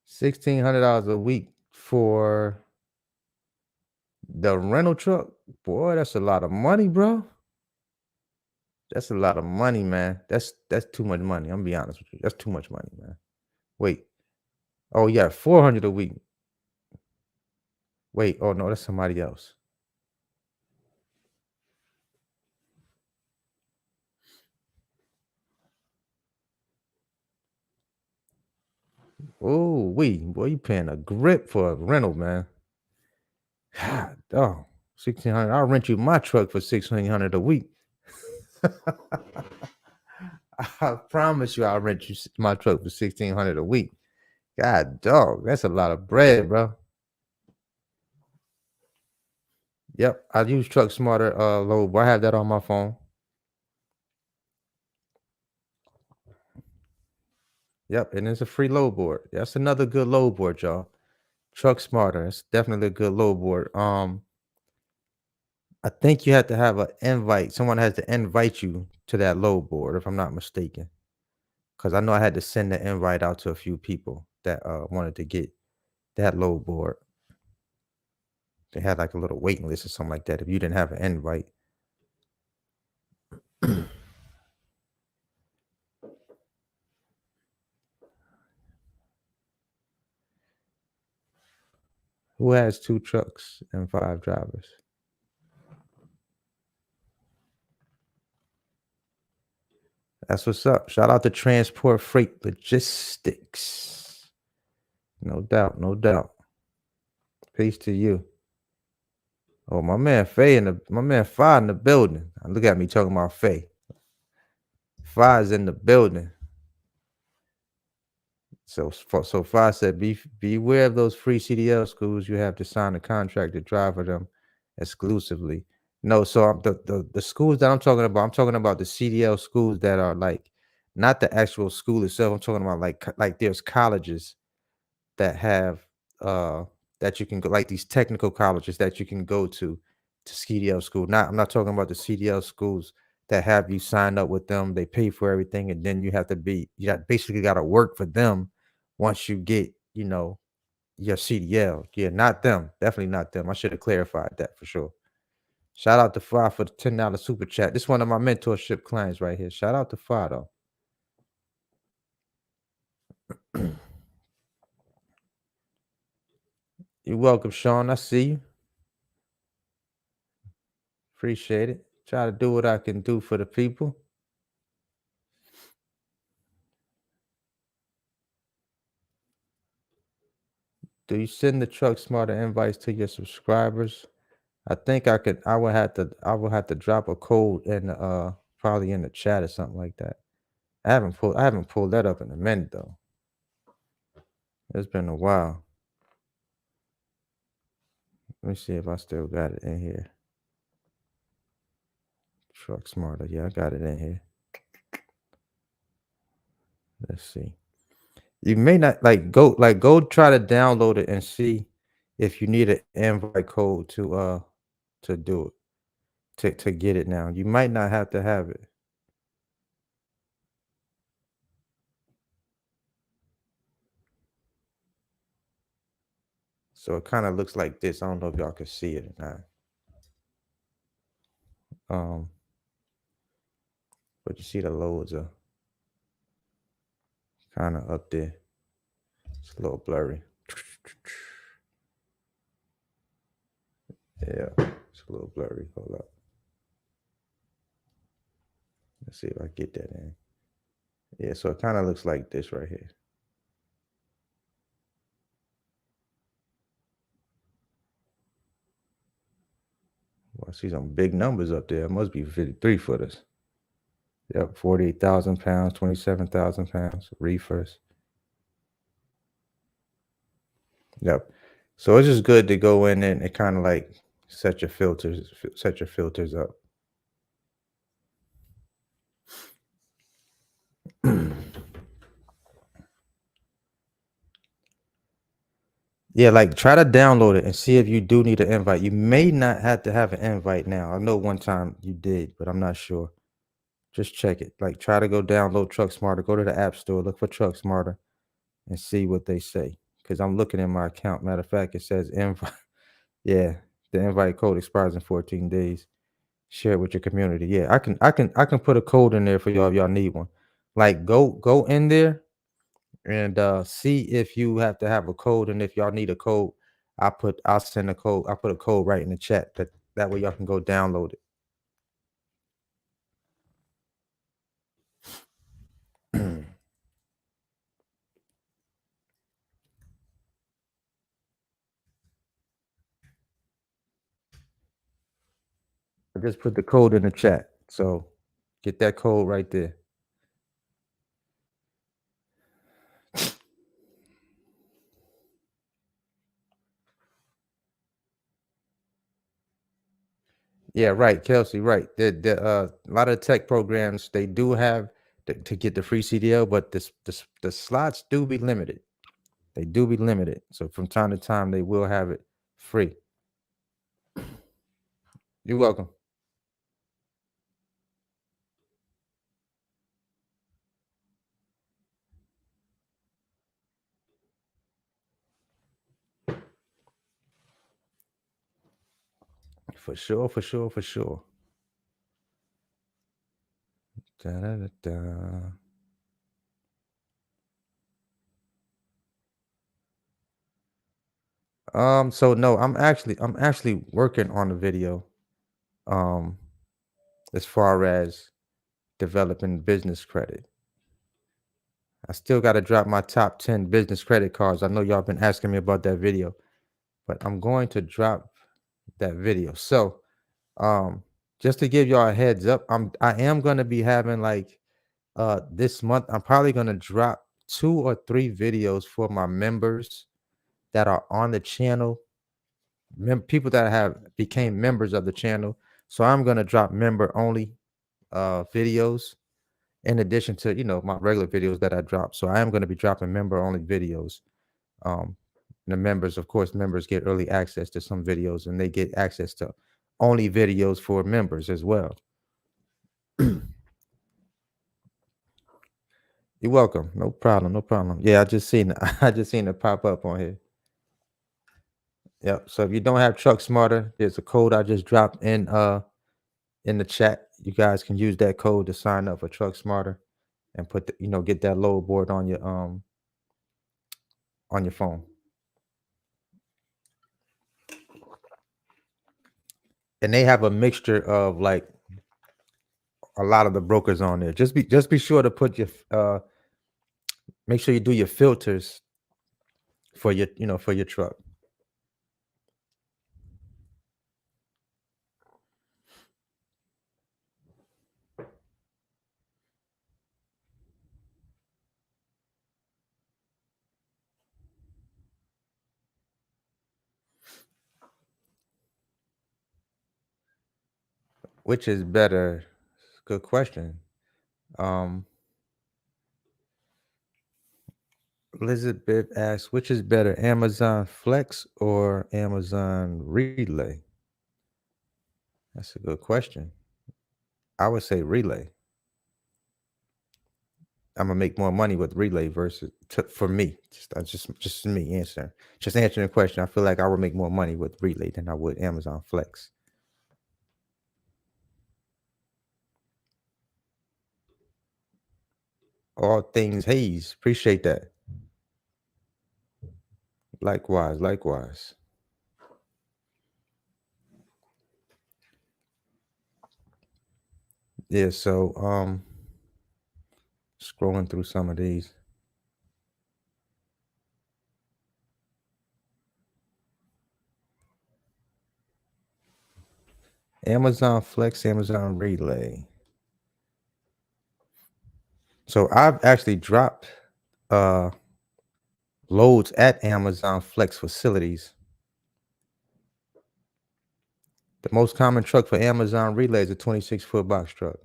Speaker 1: $1,600 a week for the rental truck. Boy, that's a lot of money, bro. That's a lot of money, man. That's too much money. I'm gonna be honest with you. That's too much money, man. Wait. Oh yeah, 400 a week. Wait. Oh no, that's somebody else. Oh, boy, you paying a grip for a rental, man. God, oh, 1,600. I'll rent you my truck for 1,600 a week. I promise you, I'll rent you my truck for 1,600 a week. God, dog, that's a lot of bread, bro. Yep, I use Truck Smarter load. I have that on my phone. Yep, and it's a free load board. That's another good load board, y'all. Truck Smarter. It's definitely a good load board. I think you have to have an invite. Someone has to invite you to that load board, if I'm not mistaken. Because I know I had to send the invite out to a few people that wanted to get that load board. They had like a little waiting list or something like that. If you didn't have an invite, who has 2 trucks and 5 drivers? That's what's up. Shout out to Transport Freight Logistics. No doubt, no doubt. Peace to you. Oh, my man Fi in the building. Look at me talking about Faye. Fi's in the building. So Fi said, beware of those free CDL schools. You have to sign a contract to drive for them exclusively. No, so the schools that I'm talking about the CDL schools that are like not the actual school itself. I'm talking about like there's colleges that have uh that you can go, like these technical colleges that you can go to CDL school. Not I'm not talking about the CDL schools that have you sign up with them, they pay for everything, and then you have to be basically got to work for them once you get, your CDL. Yeah, not them. Definitely not them. I should have clarified that for sure. Shout out to Fi for the $10 super chat. This is one of my mentorship clients right here. Shout out to Fi though. You're welcome, Sean. I see you. Appreciate it. Try to do what I can do for the people. Do you send the Truck Smarter invites to your subscribers? I think I could. I would have to drop a code in probably in the chat or something like that. I haven't pulled that up in a minute though. It's been a while. Let me see if I still got it in here. Truck Smarter. Yeah, I got it in here. Let's see. You may not go try to download it and see if you need an invite code to do it to get it now. You might not have to have it. So it kind of looks like this. I don't know if y'all can see it or not. But you see the loads are kind of up there. It's a little blurry. Yeah, it's a little blurry. Hold up. Let's see if I get that in. Yeah, so it kind of looks like this right here. Well, I see some big numbers up there. It must be 53 footers. Yep, 48,000 pounds, 27,000 pounds, reefers. Yep. So it's just good to go in and kind of like set your filters up. Yeah, like try to download it and see if you do need an invite. You may not have to have an invite now. I know one time you did, but I'm not sure. Just check it. Like try to go download Truck Smarter. Go to the App Store, look for Truck Smarter, and see what they say. Because I'm looking in my account. Matter of fact, it says invite. Yeah, the invite code expires in 14 days. Share it with your community. Yeah, I can put a code in there for y'all if y'all need one. Like go in there and see if you have to have a code, and if y'all need a code, I'll send a code. I'll put a code right in the chat that way y'all can go download it. I just put the code in the chat. So get that code right there. Yeah, right, Kelsey, right. A lot of tech programs they do have to get the free CDL, but the slots do be limited. They do be limited. So from time to time they will have it free. You're welcome. For sure, for sure, for sure. Da-da-da-da. So no, I'm actually working on a video. Um, as far as developing business credit. I still got to drop my top 10 business credit cards. I know y'all been asking me about that video, but I'm going to drop that video. So, just to give y'all a heads up, I am going to be having like this month I'm probably going to drop 2 or 3 videos for my members that are on the channel, people that have became members of the channel. So I'm going to drop member only videos in addition to my regular videos that I drop. So I am going to be dropping member only videos. Um, the members, of course, members get early access to some videos, and they get access to only videos for members as well. You're welcome. No problem. No problem. Yeah, I just seen it pop up on here. Yep. So if you don't have Truck Smarter, there's a code I just dropped in the chat. You guys can use that code to sign up for Truck Smarter and put get that load board on your phone. And they have a mixture of like a lot of the brokers on there. Just be sure to put your make sure you do your filters for your truck. Which is better? Good question. Elizabeth asks, which is better, Amazon Flex or Amazon Relay? That's a good question. I would say Relay. I'm gonna make more money with relay versus for me. Just me answering. Just answering the question. I feel like I would make more money with relay than I would Amazon Flex. All things Hayes. Appreciate that. Likewise, likewise. Yeah, so scrolling through some of these. Amazon Flex, Amazon Relay. So I've actually dropped loads at Amazon Flex facilities. The most common truck for Amazon Relay is a 26-foot box truck.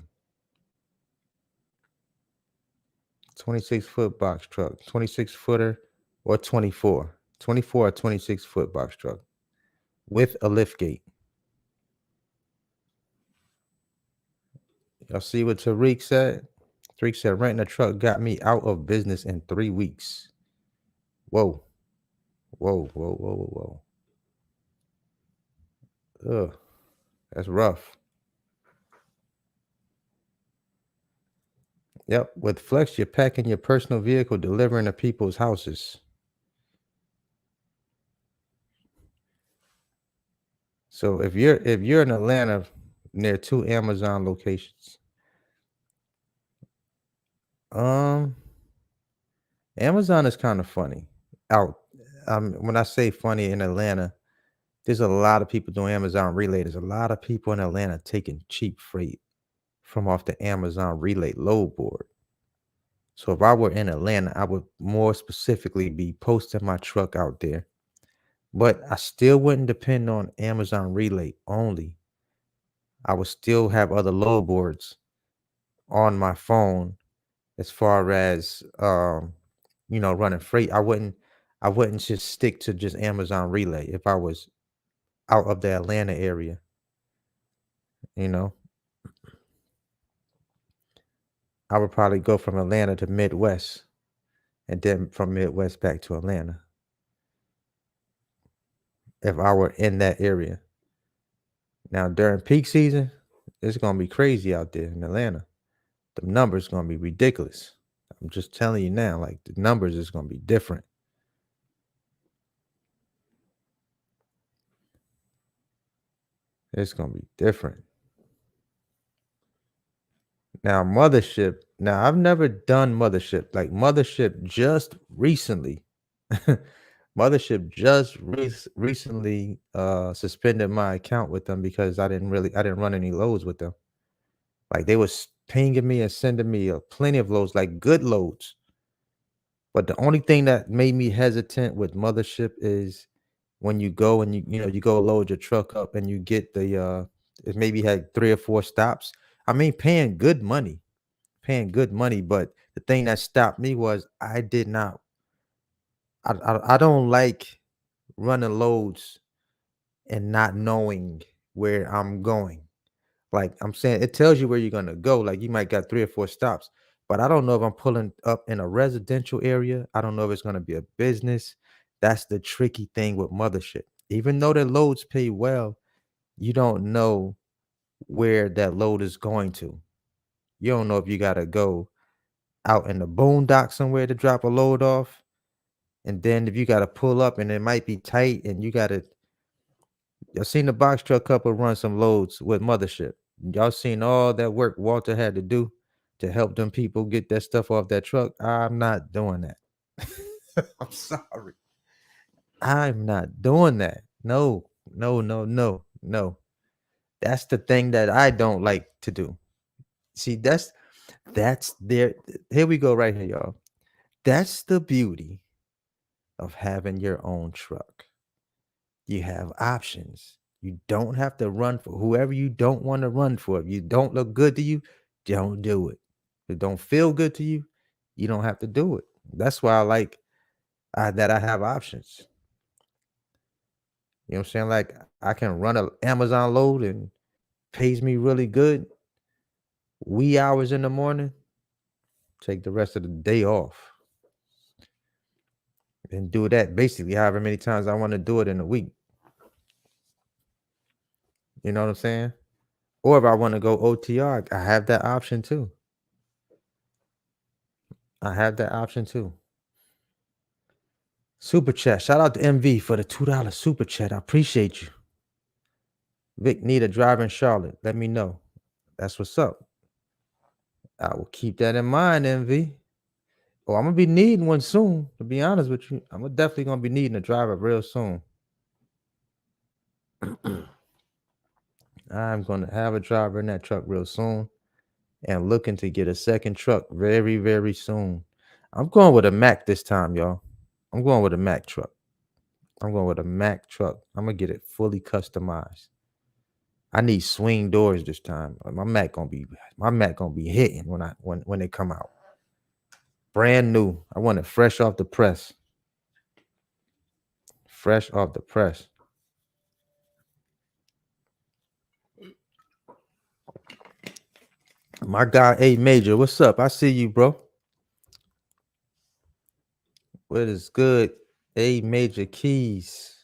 Speaker 1: 26-foot box truck, 26-footer or 24. 24 or 26-foot box truck with a lift gate. Y'all see what Tariq said? Tariq said, renting a truck got me out of business in 3 weeks. Whoa. Whoa, whoa, whoa, whoa, whoa. Ugh, that's rough. Yep, with Flex, you're packing your personal vehicle, delivering to people's houses. So if you're in Atlanta near 2 Amazon locations, Amazon is kind of funny. Out, when I say funny in Atlanta, there's a lot of people doing Amazon Relay. There's a lot of people in Atlanta taking cheap freight from off the Amazon Relay load board. So if I were in Atlanta, I would more specifically be posting my truck out there. But I still wouldn't depend on Amazon Relay only. I would still have other load boards on my phone as far as running freight. I wouldn't just stick to just Amazon Relay if I was out of the Atlanta area. I would probably go from Atlanta to Midwest and then from Midwest back to Atlanta if I were in that area. Now during peak season, it's gonna be crazy out there in Atlanta. The numbers gonna be ridiculous. I'm just telling you now, like the numbers is gonna be different. It's gonna be different. Now, Mothership. Now, I've never done Mothership. Like Mothership just recently, Mothership just recently suspended my account with them because I didn't run any loads with them. Like they was pinging me and sending me plenty of loads, like good loads. But the only thing that made me hesitant with Mothership is when you go and you go load your truck up and you get it maybe had 3 or 4 stops. I mean, paying good money, but the thing that stopped me was I did not. I don't like running loads and not knowing where I'm going. Like I'm saying, it tells you where you're gonna go. Like you might got 3 or 4 stops, but I don't know if I'm pulling up in a residential area. I don't know if it's gonna be a business. That's the tricky thing with Mothership. Even though the loads pay well, you don't know where that load is going to. You don't know if you gotta go out in the boondock somewhere to drop a load off. And then if you gotta pull up and it might be tight and y'all seen the box truck couple run some loads with Mothership. Y'all seen all that work Walter had to do to help them people get that stuff off that truck. I'm not doing that. I'm sorry. I'm not doing that. No, no, no, no, no. That's the thing that I don't like to do. See, that's there. Here we go, right here, y'all. That's the beauty of having your own truck. You have options. You don't have to run for whoever you don't want to run for. If you don't look good to you, don't do it. If it don't feel good to you, you don't have to do it. That's why I like that I have options. You know what I'm saying? Like I can run an Amazon load and pays me really good. Wee hours in the morning. Take the rest of the day off. And do that basically however many times I want to do it in a week. You know what I'm saying? Or if I want to go OTR, I have that option too. I have that option too. Super chat. Shout out to MV for the $2 super chat. I appreciate you. Vic, need a driver in Charlotte. Let me know. That's what's up. I will keep that in mind, MV. Oh, I'm gonna be needing one soon. To be honest with you, I'm definitely gonna be needing a driver real soon. I'm gonna have a driver in that truck real soon, and looking to get a second truck very, very soon. I'm going with a Mack this time, y'all. I'm going with a Mack truck. I'm going with a Mack truck. I'm gonna get it fully customized. I need swing doors this time. My Mack gonna be hitting when they come out. Brand new. I want it fresh off the press. Fresh off the press. My guy A Major, what's up? I see you, bro. What is good? A Major Keys.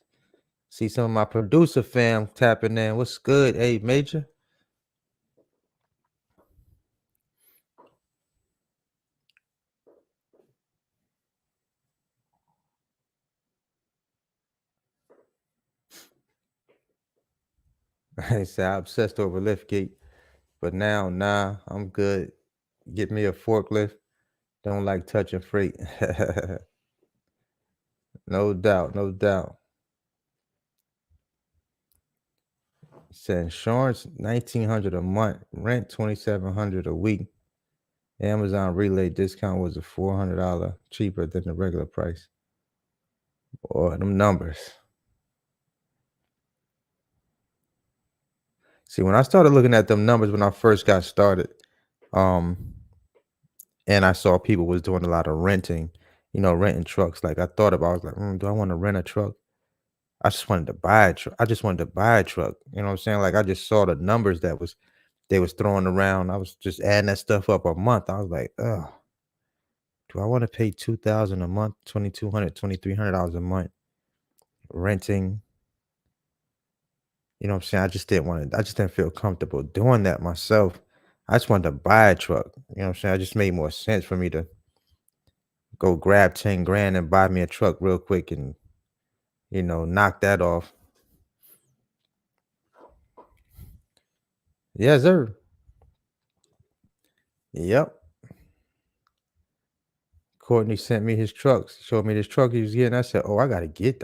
Speaker 1: See some of my producer fam tapping in. What's good, A Major? I say I obsessed over liftgate, but now, nah, I'm good. Get me a forklift. Don't like touching freight. No doubt, no doubt. Said insurance $1,900 a month, rent $2,700 a week. Amazon relay discount was a $400 cheaper than the regular price. Boy, them numbers. See, when I started looking at them numbers when I first got started, and I saw people was doing a lot of renting, renting trucks. Like I thought about, I was like, do I want to rent a truck? I just wanted to buy a truck. I just wanted to buy a truck. You know what I'm saying? Like I just saw the numbers they was throwing around. I was just adding that stuff up a month. I was like, oh, do I want to pay $2,000 a month, $2,200, $2,300 a month renting? You know what I'm saying? I just didn't feel comfortable doing that myself. I just wanted to buy a truck. You know what I'm saying? It just made more sense for me to go grab 10 grand and buy me a truck real quick and, knock that off. Yes, sir. Yep. Courtney sent me his trucks, showed me this truck he was getting. I said, oh, I gotta get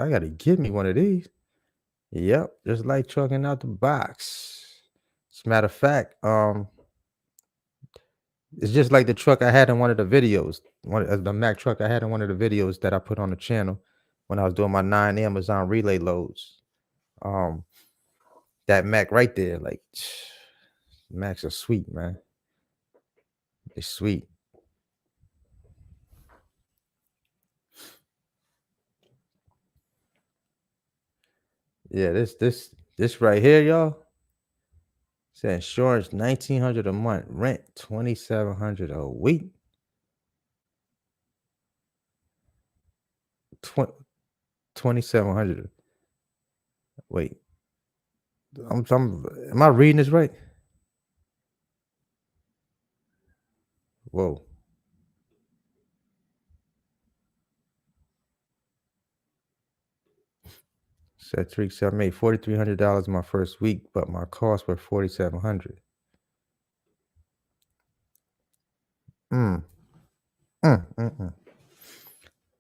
Speaker 1: me one of these. Yep, just like trucking out the box. As a matter of fact, it's just like the truck I had in one of the videos, the Mack truck I had in one of the videos that I put on the channel when I was doing my 9 Amazon relay loads. That Mack right there, like Macks are sweet, man. It's sweet. Yeah, this right here, y'all. It's insurance $1,900 a month, rent $2,700 a week. 2,700. Wait, am I reading this right? Whoa. Said 3 I made $4,300 my first week, but my costs were $4,700.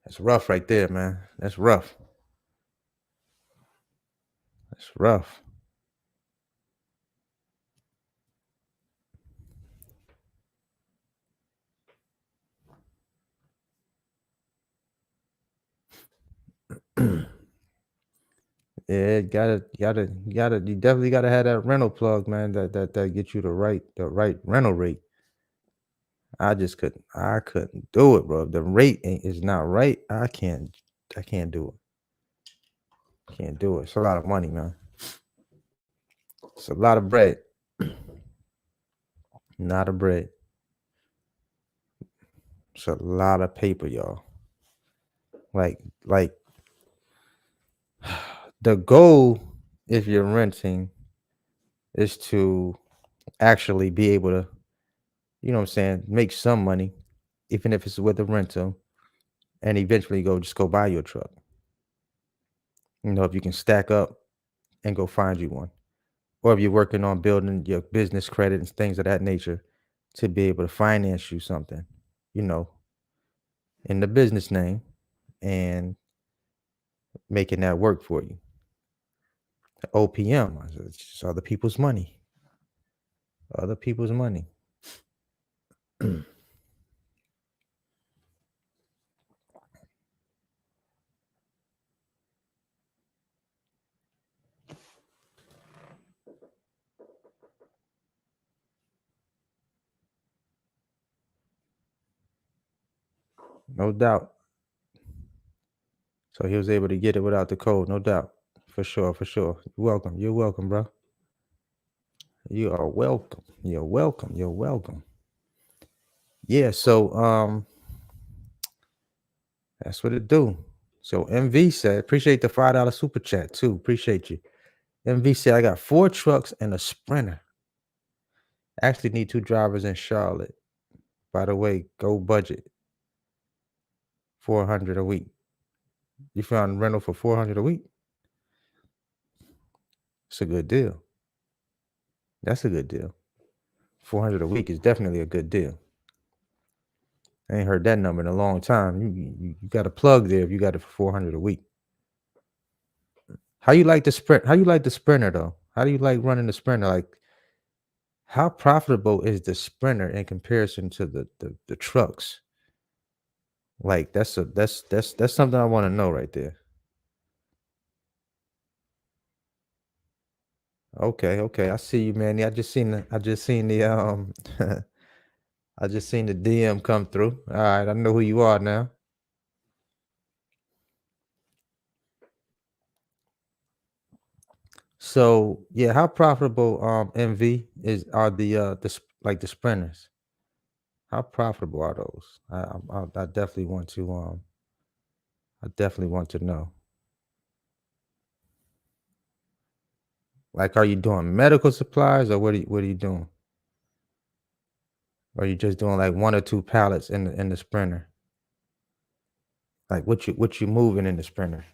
Speaker 1: That's rough right there, man. That's rough. That's rough. Yeah, you definitely gotta have that rental plug, man. That get you the right rental rate. I couldn't do it, bro. The rate is not right. I can't do it. Can't do it. It's a lot of money, man. It's a lot of bread. Not a bread. It's a lot of paper, y'all. Like the goal, if you're renting, is to actually be able to, you know what I'm saying, make some money, even if it's with a rental, and eventually go buy your truck. You know, if you can stack up and go find you one. Or if you're working on building your business credit and things of that nature to be able to finance you something, you know, in the business name and making that work for you. OPM, it's just other people's money. Other people's money. No doubt. So he was able to get it without the code, no doubt. For sure, for sure. You're welcome. You're welcome, bro. You are welcome. You're welcome. You're welcome. Yeah, so that's what it do. So MV said, appreciate the $5 super chat too. Appreciate you. MV said, I got 4 trucks and a Sprinter. Actually need 2 drivers in Charlotte. By the way, go budget. $400 a week. You found rental for $400 a week? It's a good deal. That's a good deal. 400 a week is definitely a good deal. I ain't heard that number in a long time. You got a plug there if you got it for 400 a week. How you like the sprint? How you like the Sprinter though? How do you like running the Sprinter? Like, how profitable is the Sprinter in comparison to the trucks? Like, that's something I want to know right there. Okay. I see you, man. I just seen the I just seen the DM come through. All right, I know who you are now. So yeah, how profitable MV are the Sprinters? How profitable are those? I definitely want to know. Like, are you doing medical supplies or what are you doing? Or are you just doing like 1 or 2 pallets in the Sprinter? Like, what you moving in the Sprinter?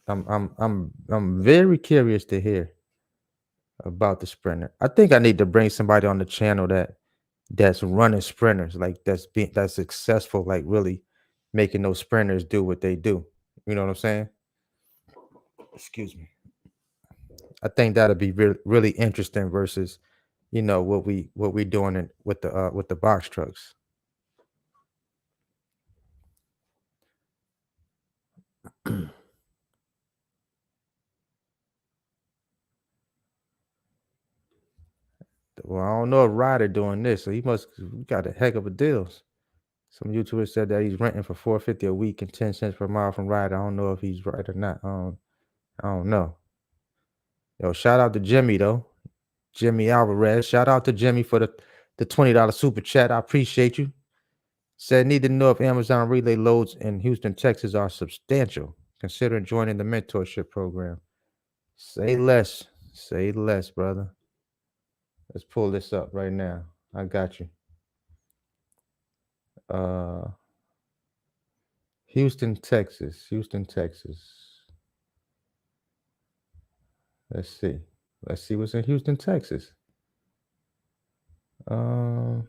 Speaker 1: I'm very curious to hear about the Sprinter. I think I need to bring somebody on the channel that's running Sprinters, like that's successful, like really making those Sprinters do what they do. You know what I'm saying? Excuse me. I think that'd be really interesting versus, you know, what we doing with the box trucks. Well, I don't know if Ryder doing this, so he must got a heck of a deals. Some YouTubers said that he's renting for $450 a week and 10 cents per mile from Ryder. I don't know if he's right or not. I don't know. Yo, shout out to Jimmy though. Jimmy Alvarez. Shout out to Jimmy for the $20 super chat. I appreciate you. Said need to know if Amazon relay loads in Houston, Texas are substantial. Considering joining the mentorship program. Say less. Say less, brother. Let's pull this up right now. I got you. Houston, Texas. Houston, Texas. Let's see. Let's see what's in Houston, Texas. I'm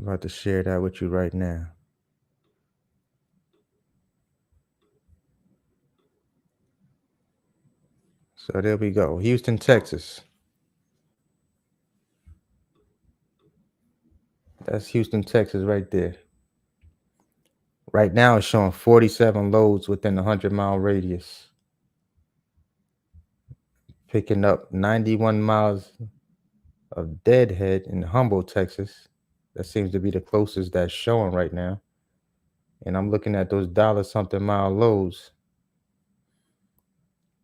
Speaker 1: about to share that with you right now. So there we go. Houston, Texas. That's Houston, Texas right there. Right now it's showing 47 loads within the 100-mile radius. picking up 91 miles of Deadhead in Humboldt, Texas. That seems to be the closest that's showing right now. And I'm looking at those dollar something mile lows.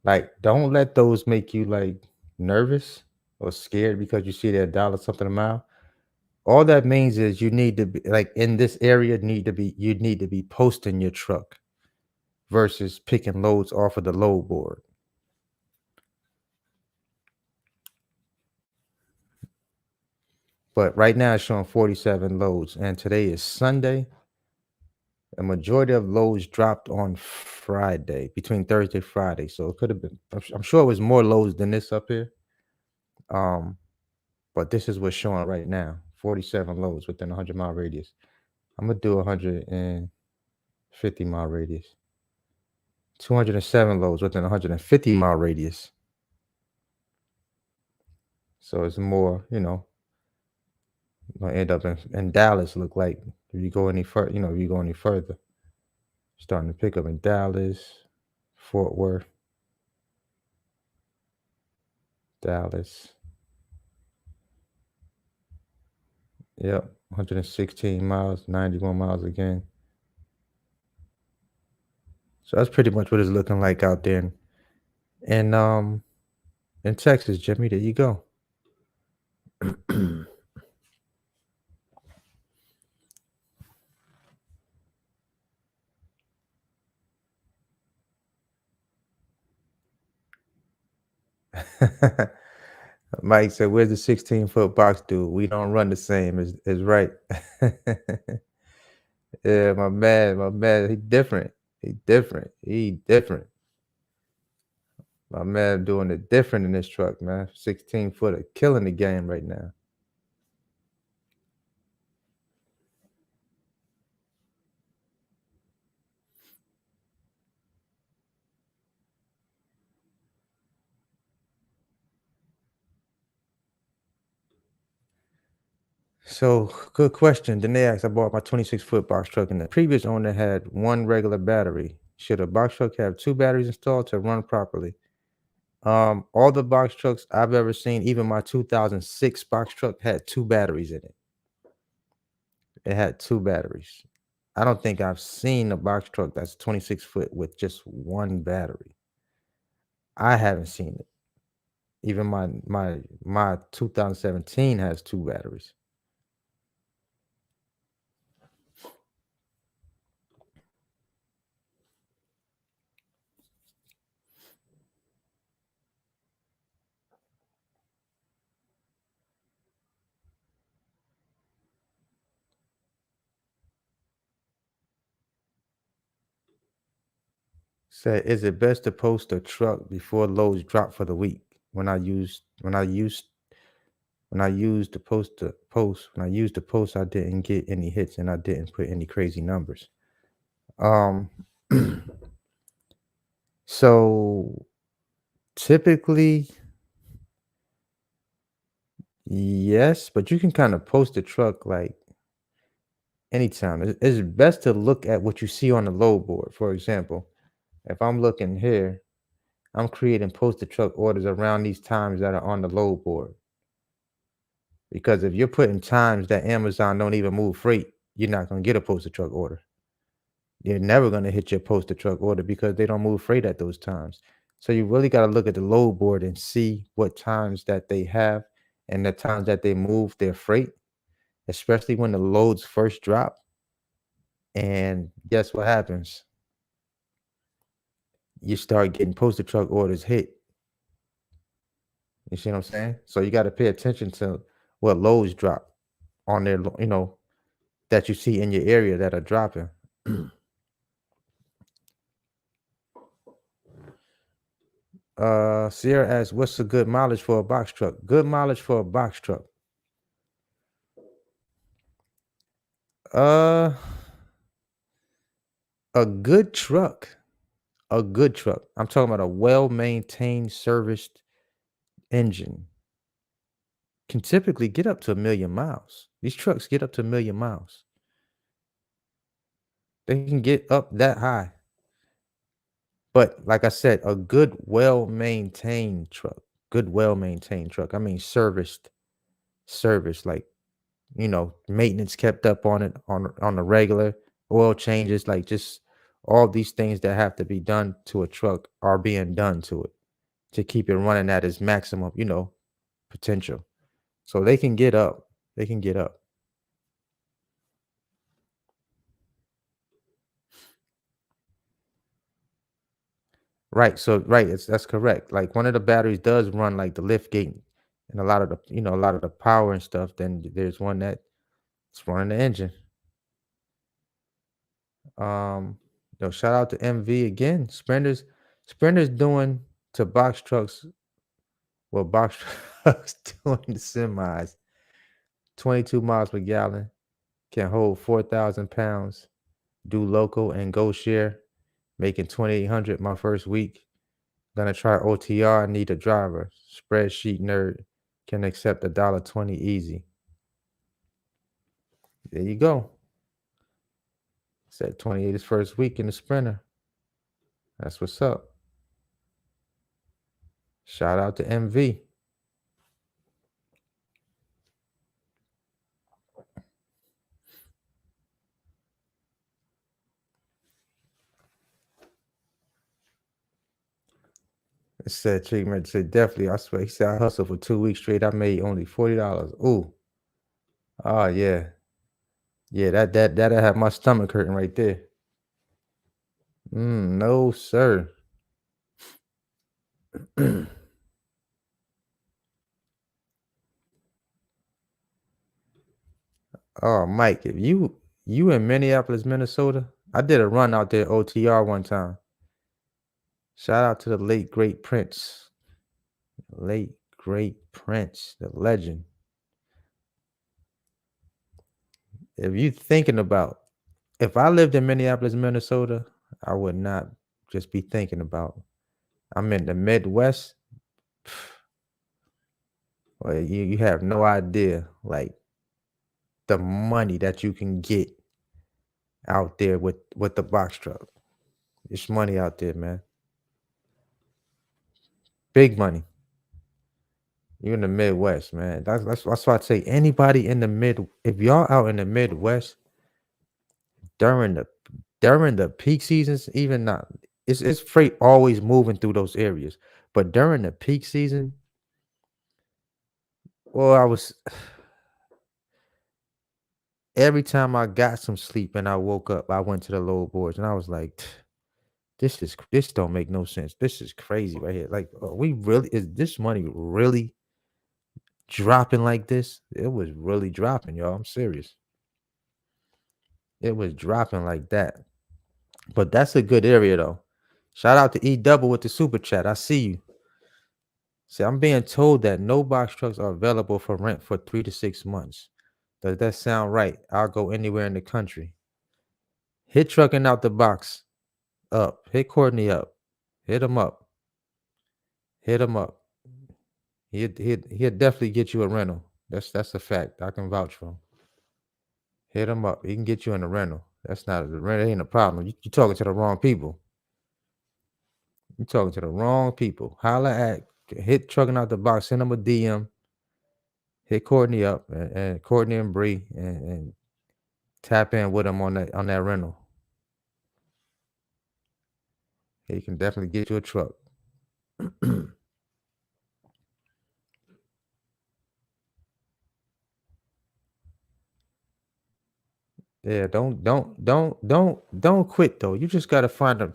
Speaker 1: Like, don't let those make you like nervous or scared because you see that dollar something a mile. All that means is you need to be like in this area, you need to be posting your truck versus picking loads off of the load board. But right now it's showing 47 loads, and today is Sunday. A majority of loads dropped on Friday, between Thursday and Friday. So it could have been, I'm sure it was more loads than this up here. Um, but this is what's showing right now: 47 loads within a 100-mile radius. I'm gonna do a 150-mile radius. 207 loads within a 150-mile radius. So it's more, gonna end up in Dallas. Look like if you go any further, if you go any further, starting to pick up in Dallas, Fort Worth, Dallas. Yep, 116 miles, 91 miles again. So that's pretty much what it's looking like out there. And in Texas, Jimmy, there you go. Mike said, "Where's the 16-foot box dude? We don't run the same." Is right. Yeah, my man, he different. He different. He different. My man doing it different in this truck, man. 16-footer, killing the game right now. So, good question. Danae asked, I bought my 26-foot box truck, and the previous owner had one regular battery. Should a box truck have two batteries installed to run properly? All the box trucks I've ever seen, even my 2006 box truck, had two batteries in it. It had two batteries. I don't think I've seen a box truck that's 26 foot with just one battery. I haven't seen it. Even my 2017 has two batteries. Said, is it best to post a truck before loads drop for the week? When I used the post, I didn't get any hits and I didn't put any crazy numbers. Um, so typically, yes, but you can kind of post a truck like anytime. It's best to look at what you see on the load board. For example, if I'm looking here, I'm creating posted truck orders around these times that are on the load board. Because if you're putting times that Amazon don't even move freight, you're not going to get a posted truck order. You're never going to hit your posted truck order because they don't move freight at those times. So you really got to look at the load board and see what times that they have and the times that they move their freight, especially when the loads first drop. And guess what happens? You start getting posted truck orders hit. You see what I'm saying? So you got to pay attention to what loads drop on their, that you see in your area that are dropping. Sierra asks, what's a good mileage for a box truck? Good mileage for a box truck. Uh, a good truck. A good truck. I'm talking about a well-maintained, serviced engine can typically get up to 1,000,000 miles. These trucks get up to 1,000,000 miles. They can get up that high. But like I said, a good, well-maintained truck. good, well-maintained truck. I mean, serviced, like, maintenance kept up on it on the regular, oil changes, like just all these things that have to be done to a truck are being done to it to keep it running at its maximum, potential. So they can get up. They can get up. Right. So right, that's correct. Like one of the batteries does run like the lift gate and a lot of the power and stuff. Then there's one that's running the engine. Um, Shout out to MV again. Sprinters doing to box trucks what box trucks doing to semis. 22 miles per gallon, can hold 4,000 pounds, do local and go share, making 2,800 my first week. Gonna try OTR, need a driver. Spreadsheet nerd, can accept $1.20 easy. There you go. Said 28 his first week in the sprinter. That's what's up. Shout out to MV. It said treatment said definitely. I swear. He said I hustled for 2 weeks straight. I made only $40. Ooh. Oh yeah. Yeah, that'll have my stomach hurting right there. No, sir. Oh, Mike, if you in Minneapolis, Minnesota, I did a run out there OTR one time. Shout out to the late great Prince, late great Prince, the legend. If you thinking about, if I lived in Minneapolis, Minnesota, I would not just be thinking about. I'm in the Midwest. Well, you have no idea, like the money that you can get out there with the box truck. It's money out there, man. Big money. You in the Midwest, man. That's why I say anybody in the if y'all out in the Midwest during the during the peak seasons, even not it's freight always moving through those areas. But during the peak season, well, I was every time I got some sleep and I woke up, I went to the load boards and I was like, this don't make no sense. This is crazy right here. Like, we really is this money really dropping like this? It was really dropping, y'all. I'm serious. It was dropping like that. But that's a good area though. Shout out to E Double with the super chat. I see you. See, I'm being told that no box trucks are available for rent for 3 to 6 months. Does that sound right? I'll go anywhere in the country. Hit trucking out the box up. Hit Courtney up. Hit him up. Hit him up. He'll definitely get you a rental. That's a fact. I can vouch for him. Hit him up. He can get you in a rental. That's not the rent. Ain't a problem. You talking to the wrong people. You talking to the wrong people. Holla at hit trucking out the box. Send them a DM. Hit Courtney up and Courtney and Bree and tap in with them on that rental. He can definitely get you a truck. Yeah, don't quit though. You just gotta find them.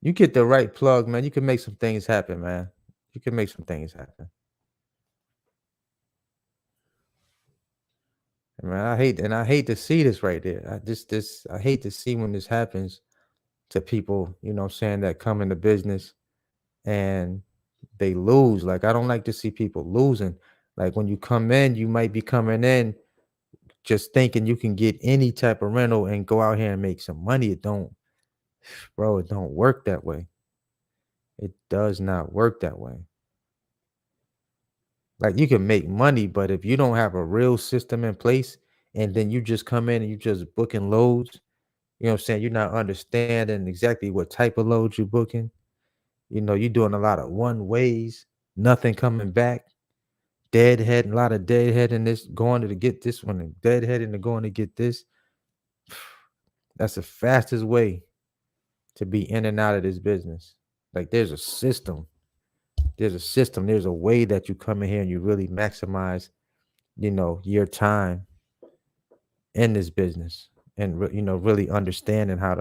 Speaker 1: You get the right plug, man. You can make some things happen, man. You can make some things happen. Man, I hate to see this right there. I hate to see when this happens to people, saying that come into business and they lose. Like I don't like to see people losing. Like when you come in, you might be coming in just thinking you can get any type of rental and go out here and make some money. It don't, bro, it don't work that way. It does not work that way. Like you can make money, but if you don't have a real system in place and then you just come in and you just booking loads, what I'm saying? You're not understanding exactly what type of loads you're booking. You're doing a lot of one ways. nothing coming back, deadhead, a lot of deadhead in this, going to get this one, and deadhead into going to get this. That's the fastest way to be in and out of this business. Like there's a system. There's a system. There's a way that you come in here and you really maximize, your time in this business, and really understanding how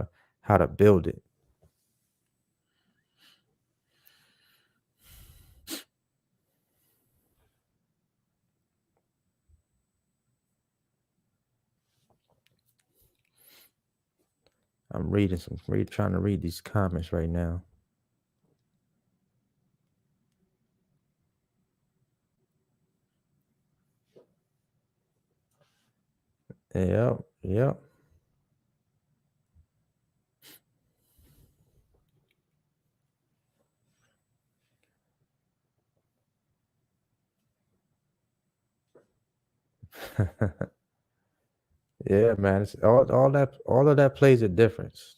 Speaker 1: to build it. I'm trying to read these comments right now. Yep, yep. Yeah, man. It's all of that plays a difference.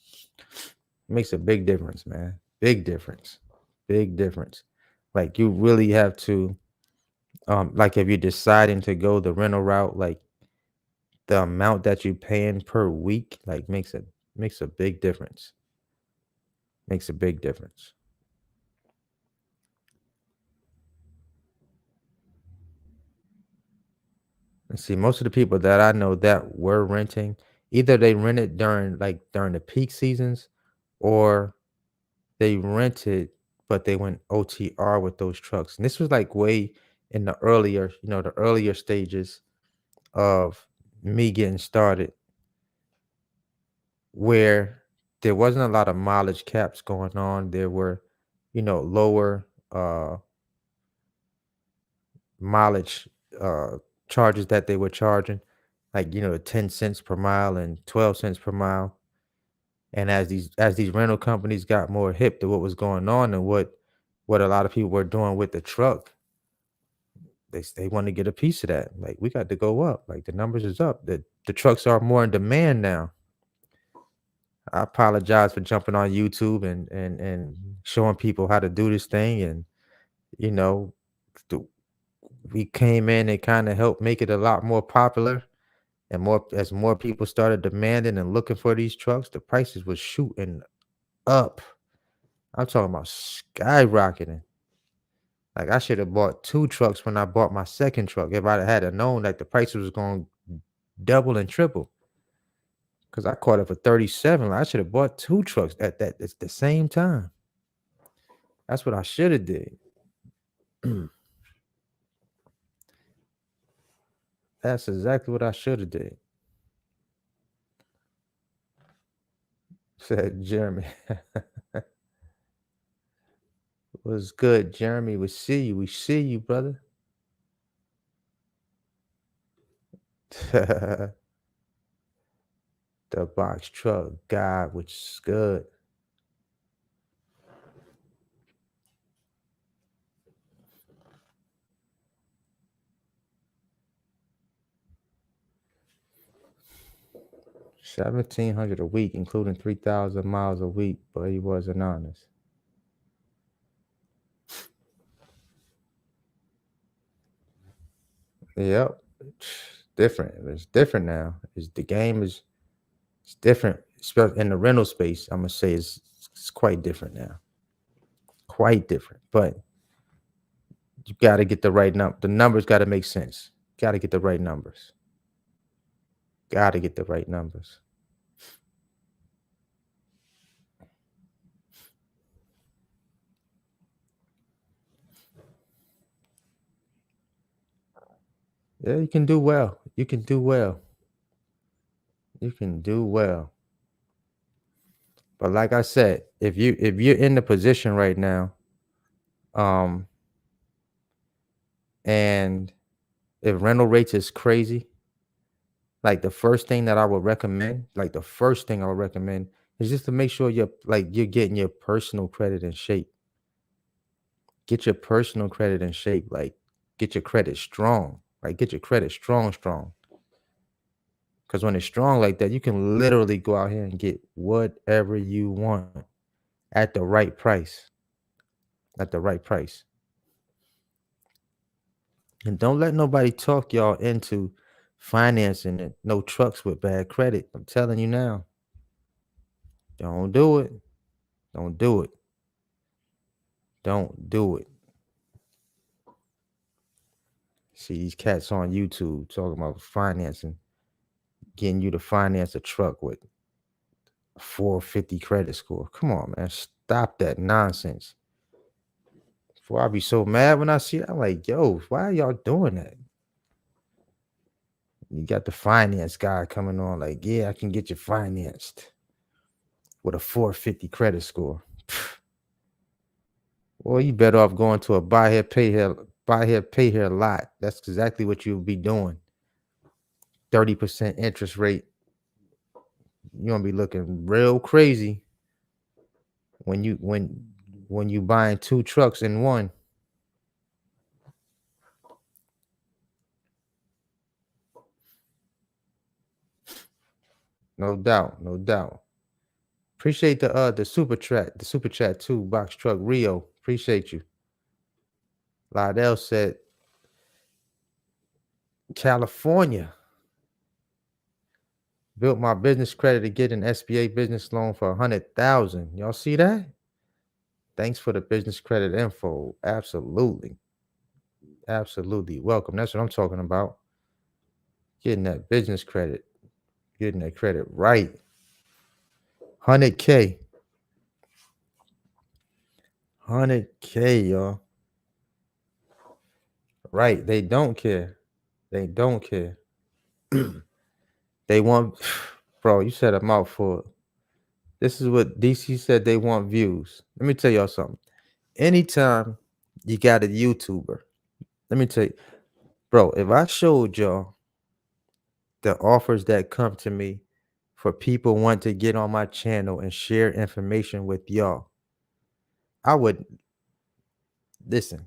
Speaker 1: Makes a big difference, man. Big difference. Big difference. Like you really have to, like if you're deciding to go the rental route, like the amount that you're paying per week, like makes a big difference. Makes a big difference. And see, most of the people that I know that were renting, either they rented during the peak seasons, or they rented, but they went OTR with those trucks. And this was like way in the earlier stages of me getting started, where there wasn't a lot of mileage caps going on. There were, lower mileage uh charges that they were charging, like 10 cents per mile and 12 cents per mile. And as these rental companies got more hip to what was going on and what a lot of people were doing with the truck, they want to get a piece of that. Like we got to go up. Like the numbers is up. The trucks are more in demand now. I apologize for jumping on YouTube and showing people how to do this thing. And you know, th- we came in and kind of helped make it a lot more popular. And more people started demanding and looking for these trucks, the prices was shooting up. I'm talking about skyrocketing. Like I should have bought two trucks when I bought my second truck if I had known that the prices was going to double and triple. Because I caught it for 37. I should have bought two trucks at the same time. That's what I should have did. That's exactly what I should have did. Said Jeremy. Was good, Jeremy. We see you. We see you, brother. The box truck guy, which is good. $1,700 a week, including 3,000 miles a week, but he wasn't honest. Yep. Different. It's different now. The game is it's different. In the rental space, I'm gonna say it's quite different now. Quite different. But you gotta get the right number. The numbers gotta make sense. Gotta get the right numbers. Gotta get the right numbers. Yeah, you can do well. You can do well. You can do well. But like I said, if you're in the position right now, um, and if rental rates is crazy, like the first thing that I would recommend, like the first thing I would recommend is just to make sure you're getting your personal credit in shape. Get your personal credit in shape. Like get your credit strong. Like get your credit strong, strong. Because when it's strong like that, you can literally go out here and get whatever you want at the right price. At the right price. And don't let nobody talk y'all into financing it. No trucks with bad credit. I'm telling you now. Don't do it. Don't do it. Don't do it. See these cats on YouTube talking about financing, getting you to finance a truck with a 450 credit score. Come on, man. Stop that nonsense. Before I be so mad when I see it, I'm like, yo, why are y'all doing that? You got the finance guy coming on, like, yeah, I can get you financed with a 450 credit score. Well, you better off going to a buy here, pay here lot. That's exactly what you'll be doing. 30% interest rate. You're gonna be looking real crazy when you buying 2 trucks in one. No doubt, no doubt. Appreciate the super chat too, Box Truck Rio. Appreciate you. Lydell said California built my business credit to get an SBA business loan for 100,000. Y'all see that? Thanks for the business credit info. Absolutely. Absolutely. Welcome. That's what I'm talking about. Getting that business credit. Getting that credit right. 100K. 100K, y'all. Right. They don't care. They don't care. They want, bro, you said a mouthful. This is what DC said, they want views. Let me tell y'all something. Anytime you got a YouTuber, let me tell you, bro, if I showed y'all the offers that come to me for people want to get on my channel and share information with y'all, I would listen.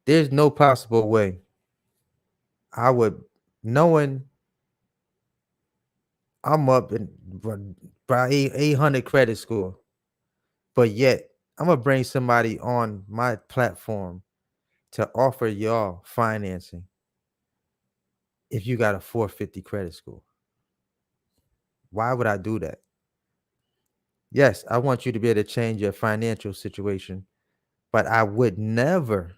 Speaker 1: There's no possible way I would, knowing I'm up in by 800 credit score, but yet I'm gonna bring somebody on my platform to offer y'all financing if you got a 450 credit score. Why would I do that? Yes, I want you to be able to change your financial situation, but I would never,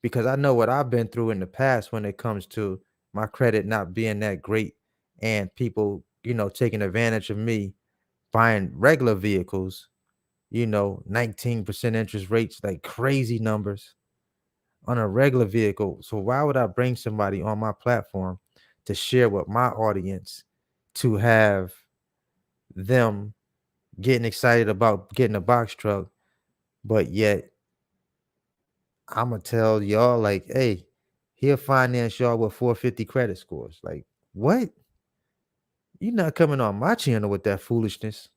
Speaker 1: because I know what I've been through in the past when it comes to my credit not being that great and people, taking advantage of me buying regular vehicles, 19% interest rates, like crazy numbers on a regular vehicle. So why would I bring somebody on my platform to share with my audience to have them getting excited about getting a box truck, but yet I'm gonna tell y'all like, hey, he'll finance y'all with 450 credit scores. Like, what? You're not coming on my channel with that foolishness.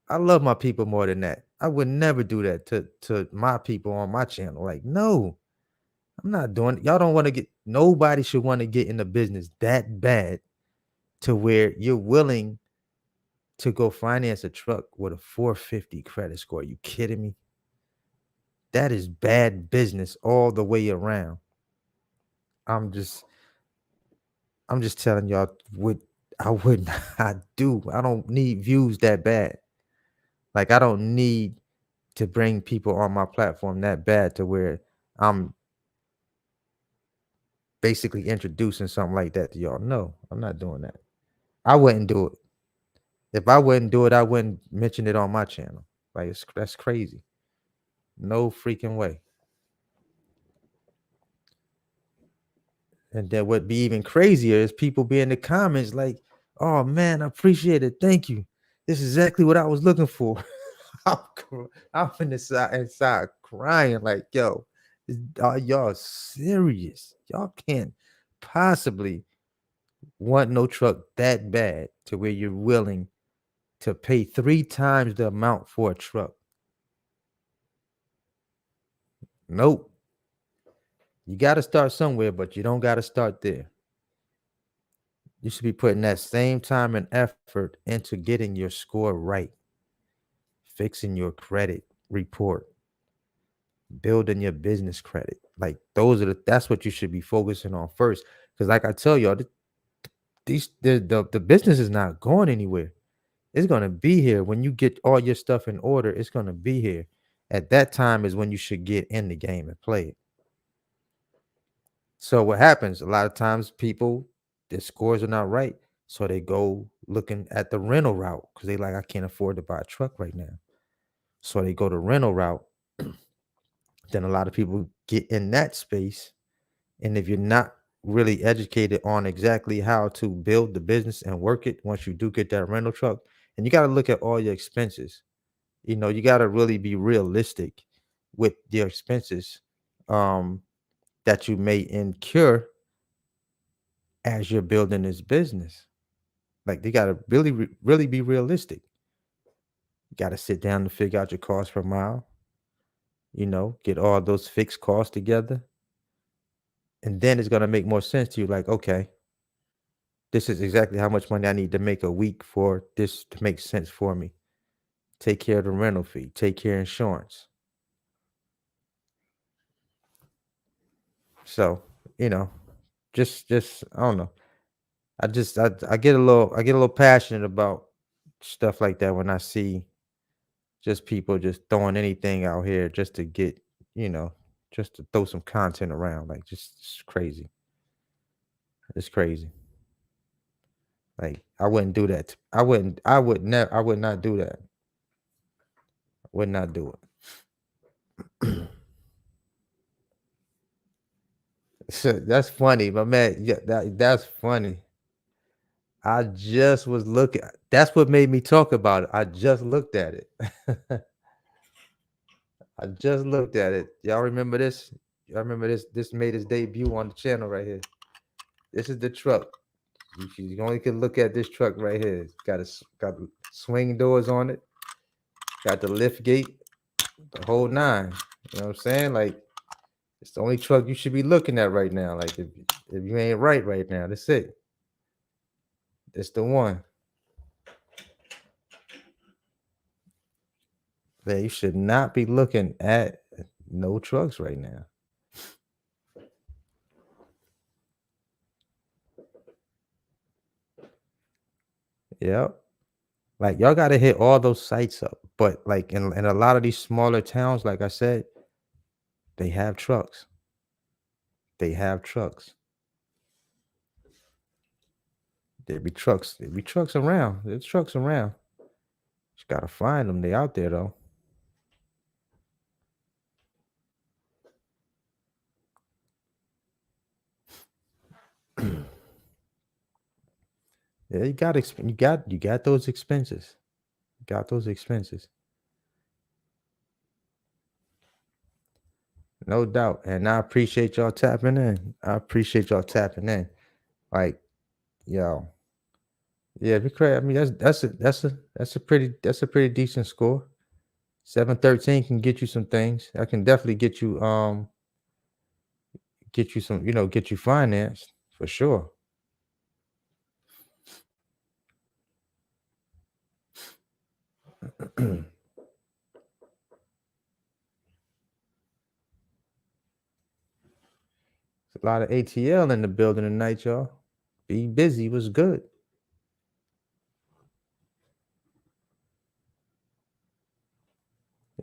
Speaker 1: I love my people more than that. I would never do that to my people on my channel. Like, no, I'm not doing it. Y'all don't want to get, nobody should want to get in the business that bad to where you're willing to go finance a truck with a 450 credit score. Are you kidding me? That is bad business all the way around. I'm just telling y'all what I would not do. I don't need views that bad. Like, I don't need to bring people on my platform that bad to where I'm basically introducing something like that to y'all. No, I'm not doing that. I wouldn't do it. If I wouldn't do it, I wouldn't mention it on my channel. Like, that's crazy. No freaking way. And then what be even crazier is people be in the comments like, oh man, I appreciate it. Thank you. This is exactly what I was looking for. I'm inside crying like, yo, are y'all serious? Y'all can't possibly want no truck that bad to where you're willing to pay 3 times the amount for a truck. Nope. You got to start somewhere, but you don't got to start there. You should be putting that same time and effort into getting your score right, fixing your credit report. building your business credit. Like that's what you should be focusing on first. Because like I tell y'all, the business is not going anywhere. It's gonna be here when you get all your stuff in order. It's gonna be here. At that time is when you should get in the game and play it. So what happens? A lot of times people, their scores are not right. So they go looking at the rental route because they like, I can't afford to buy a truck right now. So they go the rental route. Then a lot of people get in that space. And if you're not really educated on exactly how to build the business and work it once you do get that rental truck, and you got to look at all your expenses. You got to really be realistic with your expenses um, that you may incur as you're building this business. Like they got to really be realistic. You got to sit down and figure out your cost per mile, get all those fixed costs together. And then it's going to make more sense to you. Like, okay, this is exactly how much money I need to make a week for this to make sense for me. Take care of the rental fee, take care of insurance. So, you know, just I don't know. I get a little passionate about stuff like that when I see just people just throwing anything out here just to get, you know, just to throw some content around. Like just crazy. It's crazy. Like I wouldn't do that. I would not do that. I would not do it. So that's funny, my man. Yeah, that's funny. I just was looking. That's what made me talk about it. I just looked at it. I just looked at it. Y'all remember this? Y'all remember this? This made its debut on the channel right here. This is the truck. You only can look at this truck right here. It's got swing doors on it. Got the lift gate, the whole nine. You know what I'm saying? Like it's the only truck you should be looking at right now. Like if you ain't right now, that's it. That's the one. That you should not be looking at no trucks right now. Yep. Like y'all gotta hit all those sites up. But like in a lot of these smaller towns, like I said, they have trucks. They have trucks. There be trucks. There be trucks around. There's trucks around. Just gotta find them. They out there though. Yeah, you got those expenses. You got those expenses. No doubt. And I appreciate y'all tapping in. I appreciate y'all tapping in. Like, yo, yeah, be crazy. I mean, that's a pretty decent score. 713 can get you some things. I can definitely get you some, get you financed for sure. There's a lot of ATL in the building tonight, y'all. Be busy was good.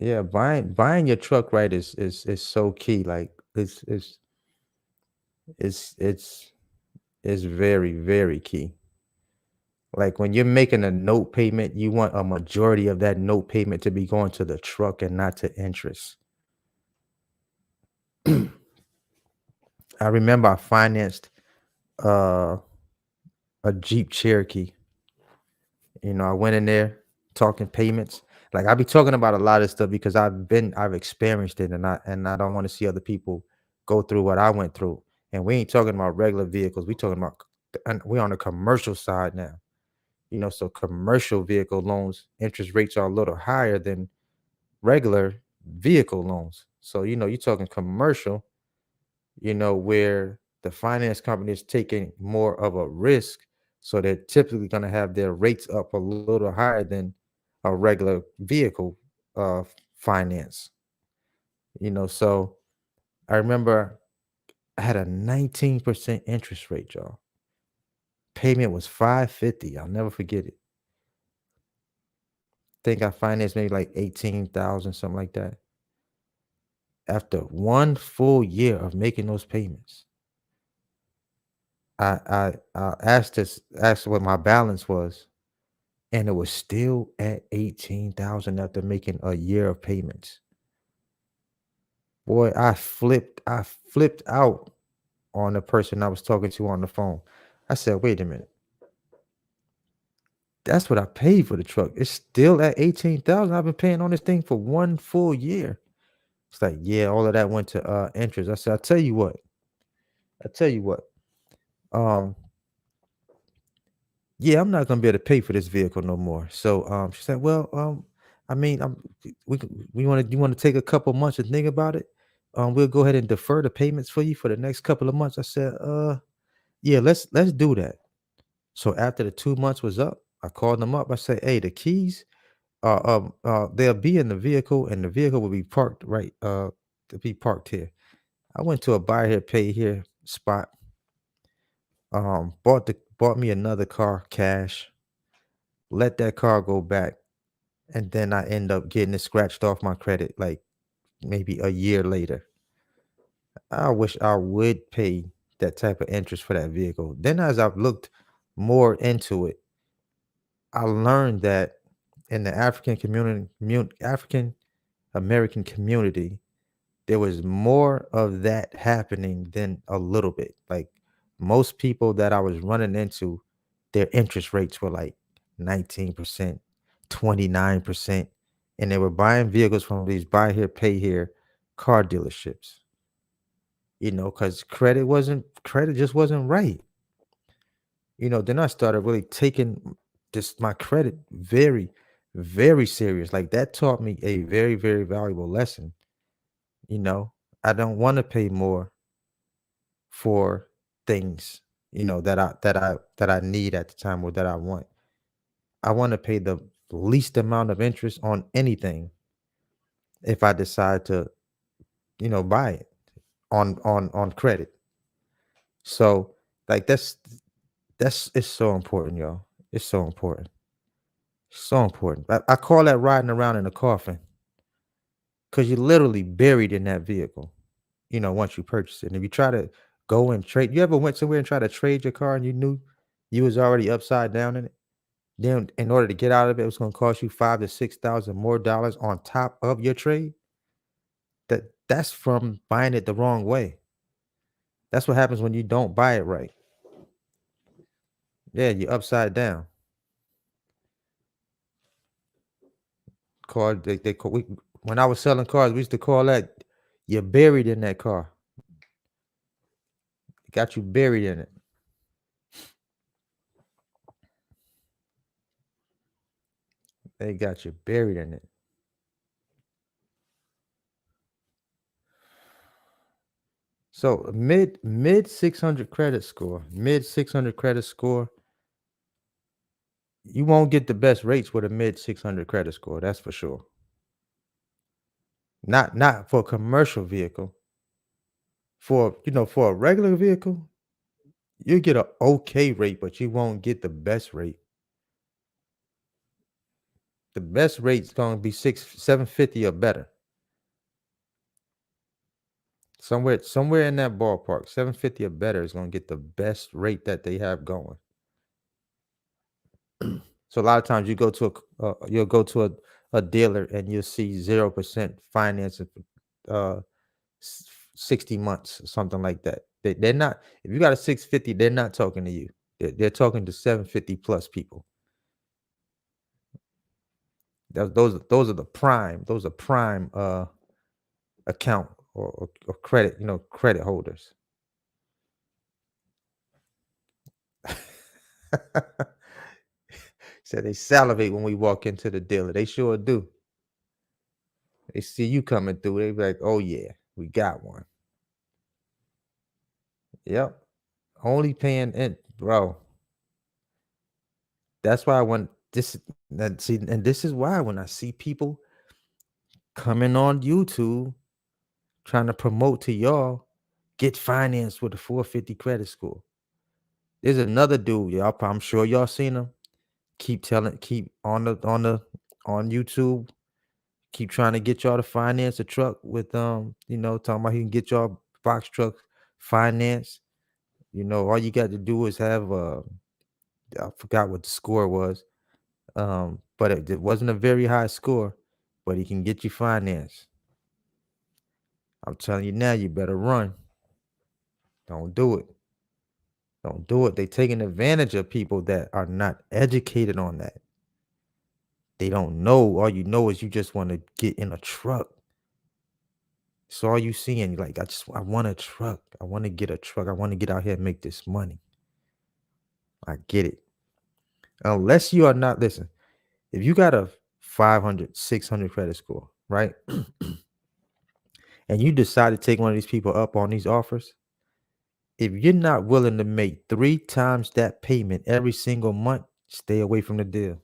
Speaker 1: Yeah, buying your truck right is so key. Like it's it's it's very, very key. Like when you're making a note payment, you want a majority of that note payment to be going to the truck and not to interest. I remember I financed uh a Jeep Cherokee. I went in there talking payments. Like I be talking about a lot of stuff because I've experienced it, and I don't want to see other people go through what I went through. And we ain't talking about regular vehicles. We talking about and we're on the commercial side now. So commercial vehicle loans interest rates are a little higher than regular vehicle loans. So you're talking commercial, where the finance company is taking more of a risk. So they're typically going to have their rates up a little higher than a regular vehicle uh, finance. So I remember I had a 19% interest rate, y'all. Payment was 550. I'll never forget it. Think I financed maybe like 18,000, something like that. After one full year of making those payments, I asked what my balance was, and it was still at 18,000 after making a year of payments. Boy, I flipped out on the person I was talking to on the phone. I said, "Wait a minute. That's what I paid for the truck. It's still at 18,000. I've been paying on this thing for one full year." It's like, "Yeah, all of that went to interest." I said, I tell you what. Um, yeah, I'm not gonna be able to pay for this vehicle no more." So she said, "Well, I mean, we want to you want to take a couple months to think about it. We'll go ahead and defer the payments for you for the next couple of months." I said, yeah, let's do that." So after the 2 months was up, I called them up. I said, "Hey, the keys they'll be in the vehicle, and the vehicle will be parked right to be parked here." I went to a buy here, pay here spot. Bought me another car cash, let that car go back, and then I end up getting it scratched off my credit like maybe a year later. I wish I would pay that type of interest for that vehicle. Then as I've looked more into it, I learned that in the African American community, there was more of that happening than a little bit. Like most people that I was running into, their interest rates were like 19%, 29%, and they were buying vehicles from these buy here, pay here car dealerships, because credit just wasn't right. Then I started really taking this my credit very, very serious. Like that taught me a very, very valuable lesson. You know, I don't want to pay more for things, that I need at the time or that I want. I want to pay the least amount of interest on anything if I decide to, buy it on credit. So like that's it's so important, y'all. It's so important. So important. I call that riding around in a coffin because you're literally buried in that vehicle, once you purchase it. And if you try to go and trade, you ever went somewhere and try to trade your car and you knew you was already upside down in it? Then in order to get out of it, it was gonna cost you 5 to 6,000 more dollars on top of your trade. That's from buying it the wrong way. That's what happens when you don't buy it right. Yeah, you're upside down. Car they call we When I was selling cars, we used to call that you're buried in that car. Got you buried in it. They got you buried in it. So mid 600 credit score, mid 600 credit score. You won't get the best rates with a mid 600 credit score. That's for sure. Not for a commercial vehicle. For a regular vehicle, you get a okay rate, but you won't get the best rate. The best rate's gonna be 750 or better. Somewhere in that ballpark, 750 or better is gonna get the best rate that they have going. So a lot of times you'll go to a dealer and you'll see 0% financing for 60 months or something like that. They're not, if you got a 650, they're not talking to you. They're talking to 750 plus people. Those are the prime. Those are prime account or credit, credit holders. Said they salivate when we walk into the dealer. They sure do. They see you coming through. They be like, "Oh yeah, we got one." Yep. Only paying in, bro. That's why when this and see, and this is why when I see people coming on YouTube trying to promote to y'all, get financed with a 450 credit score. There's another dude, y'all. I'm sure y'all seen him. Keep on YouTube. Keep trying to get y'all to finance a truck with talking about he can get y'all box truck finance. All you got to do is have I forgot what the score was. But it wasn't a very high score, but he can get you finance. I'm telling you now, you better run. Don't do it. Don't do it. They taking advantage of people that are not educated on that. They don't know. All you know is you just want to get in a truck. So all you seeing, you're like, I want a truck. I want to get a truck. I want to get out here and make this money. I get it. Unless you are not, listen, if you got a 500, 600 credit score, right? And you decide to take one of these people up on these offers, if you're not willing to make 3 times that payment every single month, stay away from the deal.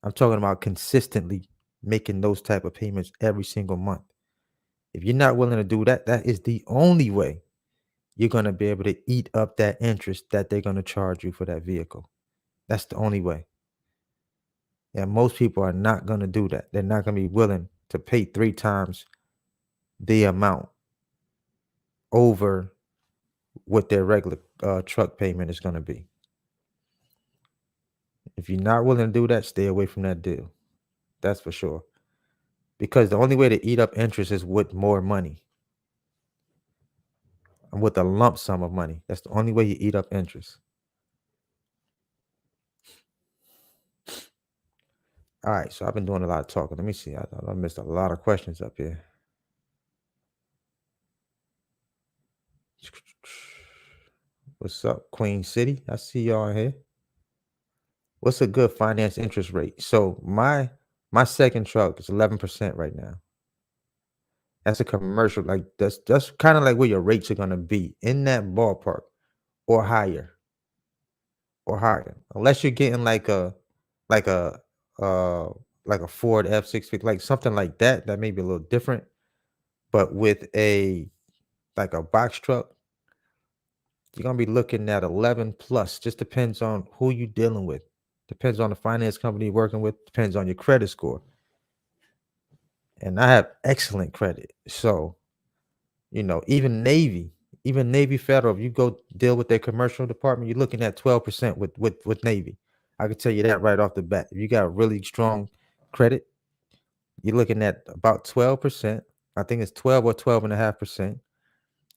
Speaker 1: I'm talking about consistently making those type of payments every single month. If you're not willing to do that, that is the only way you're going to be able to eat up that interest that they're going to charge you for that vehicle. That's the only way. And most people are not going to do that. They're not going to be willing to pay 3 times the amount over what their regular truck payment is going to be. If you're not willing to do that, stay away from that deal. That's for sure. Because the only way to eat up interest is with more money. And with a lump sum of money. That's the only way you eat up interest. All right, so I've been doing a lot of talking. Let me see. I missed a lot of questions up here. What's up, Queen City? I see y'all here. What's a good finance interest rate? So my second truck is 11% right now. That's a commercial. Like that's kind of like where your rates are gonna be in that ballpark or higher. Unless you're getting like a uh like a Ford F-650, like something like that. That may be a little different. But with a box truck, you're gonna be looking at 11 plus. Just depends on who you're dealing with. Depends on the finance company you're working with. Depends on your credit score. And I have excellent credit. So, even Navy Federal, if you go deal with their commercial department, you're looking at 12% with Navy. I can tell you that right off the bat. If you got really strong credit, you're looking at about 12%. I think it's 12 or 12.5%.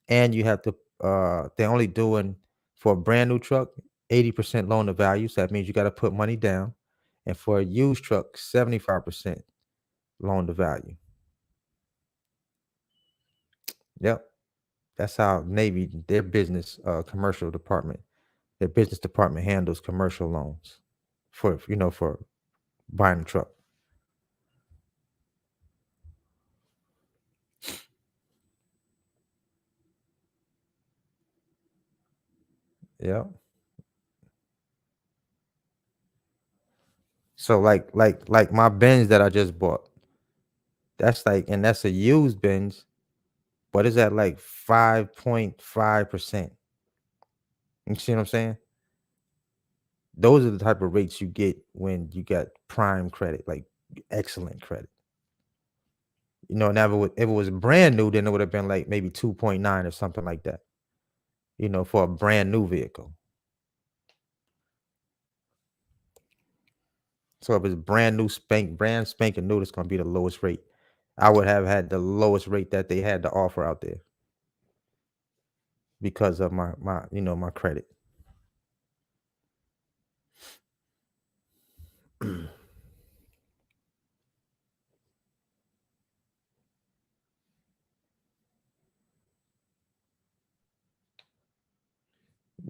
Speaker 1: And you have to they're only doing for a brand new truck 80% loan to value. So that means you got to put money down. And for a used truck, 75% loan to value. Yep. That's how Navy, their business commercial department, their business department handles commercial loans for buying a truck. Yeah. So like my Benz that I just bought, that's a used Benz, but it's at like 5.5%. You see what I'm saying? Those are the type of rates you get when you got prime credit, like excellent credit. Now if it was brand new, then it would have been like maybe 2.9 or something like that. For a brand new vehicle. So if it's brand spanking new, it's gonna be the lowest rate. I would have had the lowest rate that they had to offer out there because of my credit.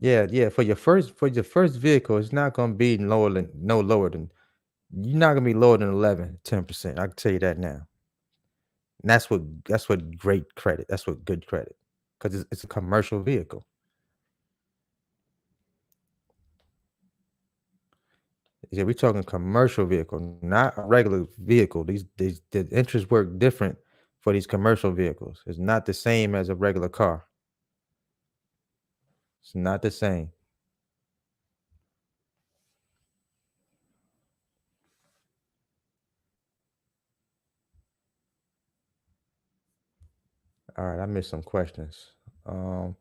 Speaker 1: Yeah. For your first vehicle, it's not gonna be lower than you're not gonna be lower than 10%. I can tell you that now. And that's what great credit. That's what good credit, because it's a commercial vehicle. Yeah, we're talking commercial vehicle, not a regular vehicle. These the interest work different for these commercial vehicles. It's not the same as a regular car. It's not the same. All right, I missed some questions. I'm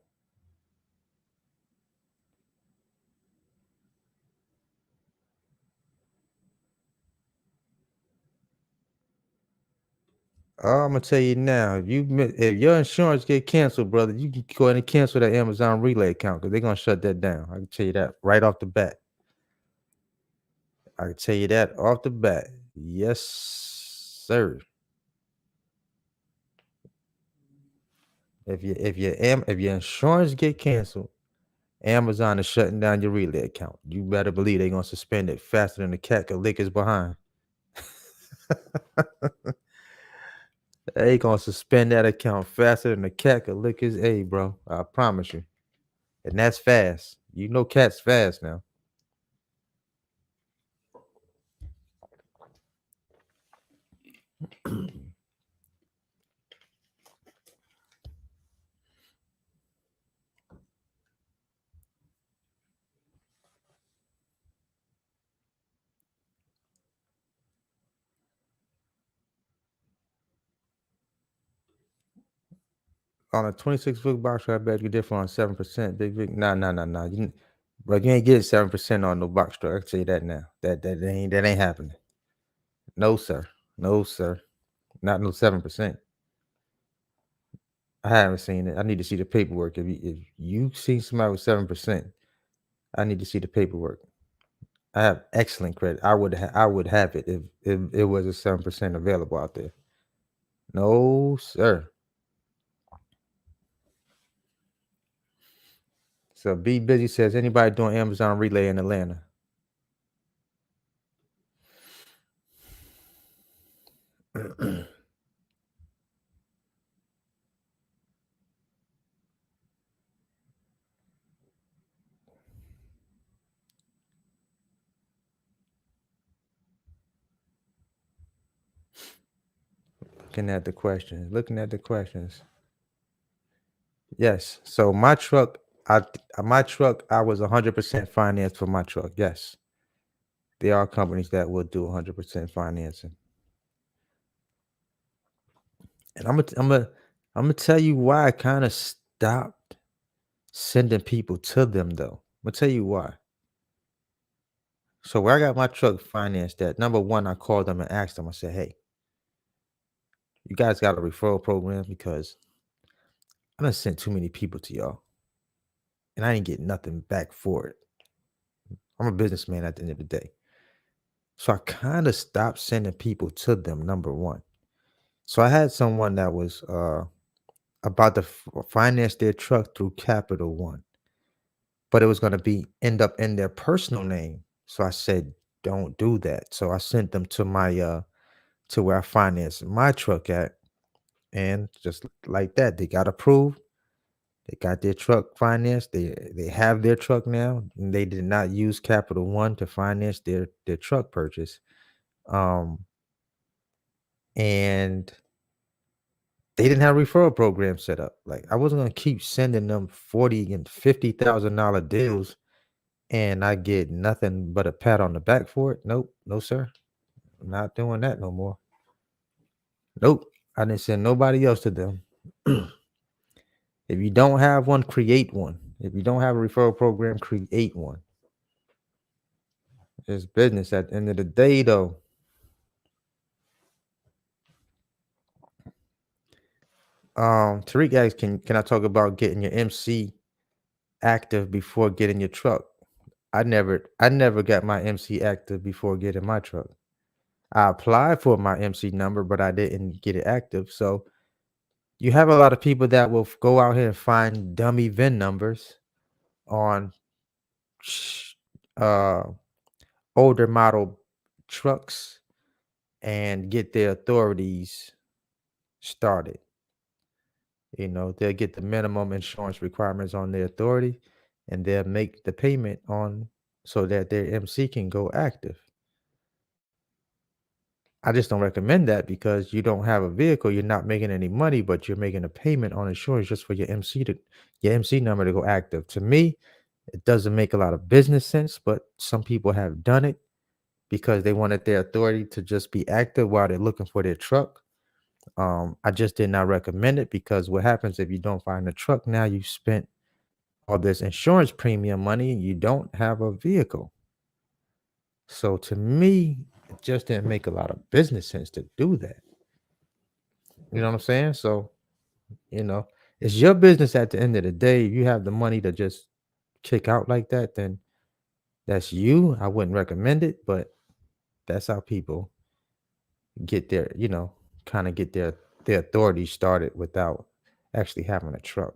Speaker 1: gonna tell you now. If your insurance get canceled, brother, you can go ahead and cancel that Amazon Relay account because they're gonna shut that down. I can tell you that right off the bat. I can tell you that off the bat. Yes, sir. If your insurance get canceled, Amazon is shutting down your Relay account. You better believe they're gonna suspend it faster than the cat could lick his behind. They gonna suspend that account faster than the cat could lick his A, bro. I promise you. And that's fast. You know cats fast now. On a 26-foot box truck, I bet you different on 7%. Big. Nah. Bro, you ain't getting 7% on no box truck. I can tell you that now. That ain't happening. No, sir. No, sir. Not no 7%. I haven't seen it. I need to see the paperwork. If you see somebody with 7%, I need to see the paperwork. I have excellent credit. I would have it if it was a 7% available out there. No, sir. So Be Busy says, anybody doing Amazon Relay in Atlanta? Looking at the questions. Yes. So my truck, I was 100% financed for my truck. Yes. There are companies that will do 100% financing. And I'm gonna tell you why I kind of stopped sending people to them though. I'm gonna tell you why. So where I got my truck financed at, number one, I called them and asked them, I said, hey, you guys got a referral program? Because I done sent too many people to y'all. And I didn't get nothing back for it. I'm a businessman at the end of the day. So I kind of stopped sending people to them, number one. So I had someone that was about to finance their truck through Capital One, but it was going to be end up in their personal name. So I said, don't do that. So I sent them to my to where I financed my truck at, and just like that, they got approved. They got their truck financed. They have their truck now, and they did not use Capital One to finance their truck purchase. And they didn't have a referral program set up. Like I wasn't gonna keep sending them $40,000 and $50,000 deals, and I get nothing but a pat on the back for it. Nope, no sir, I'm not doing that no more. Nope, I didn't send nobody else to them. If you don't have one, create one. If you don't have a referral program, create one. It's business at the end of the day, though. Tariq asks, can I talk about getting your MC active before getting your truck? I never got my MC active before getting my truck. I applied for my MC number, but I didn't get it active. So you have a lot of people that will go out here and find dummy VIN numbers on uh older model trucks and get their authorities started. You know, they'll get the minimum insurance requirements on their authority, and they'll make the payment on so that their MC can go active. I just don't recommend that because you don't have a vehicle, you're not making any money, but you're making a payment on insurance just for your MC number to go active. To me, it doesn't make a lot of business sense, but some people have done it because they wanted their authority to just be active while they're looking for their truck. I just did not recommend it because what happens if you don't find a truck now you spent all this insurance premium money and you don't have a vehicle. So to me, it just didn't make a lot of business sense to do that. You know what I'm saying? So, you know, it's your business at the end of the day. If you have the money to just kick out like that, then that's you. I wouldn't recommend it, but that's how people get their, kind of get their authority started without actually having a truck.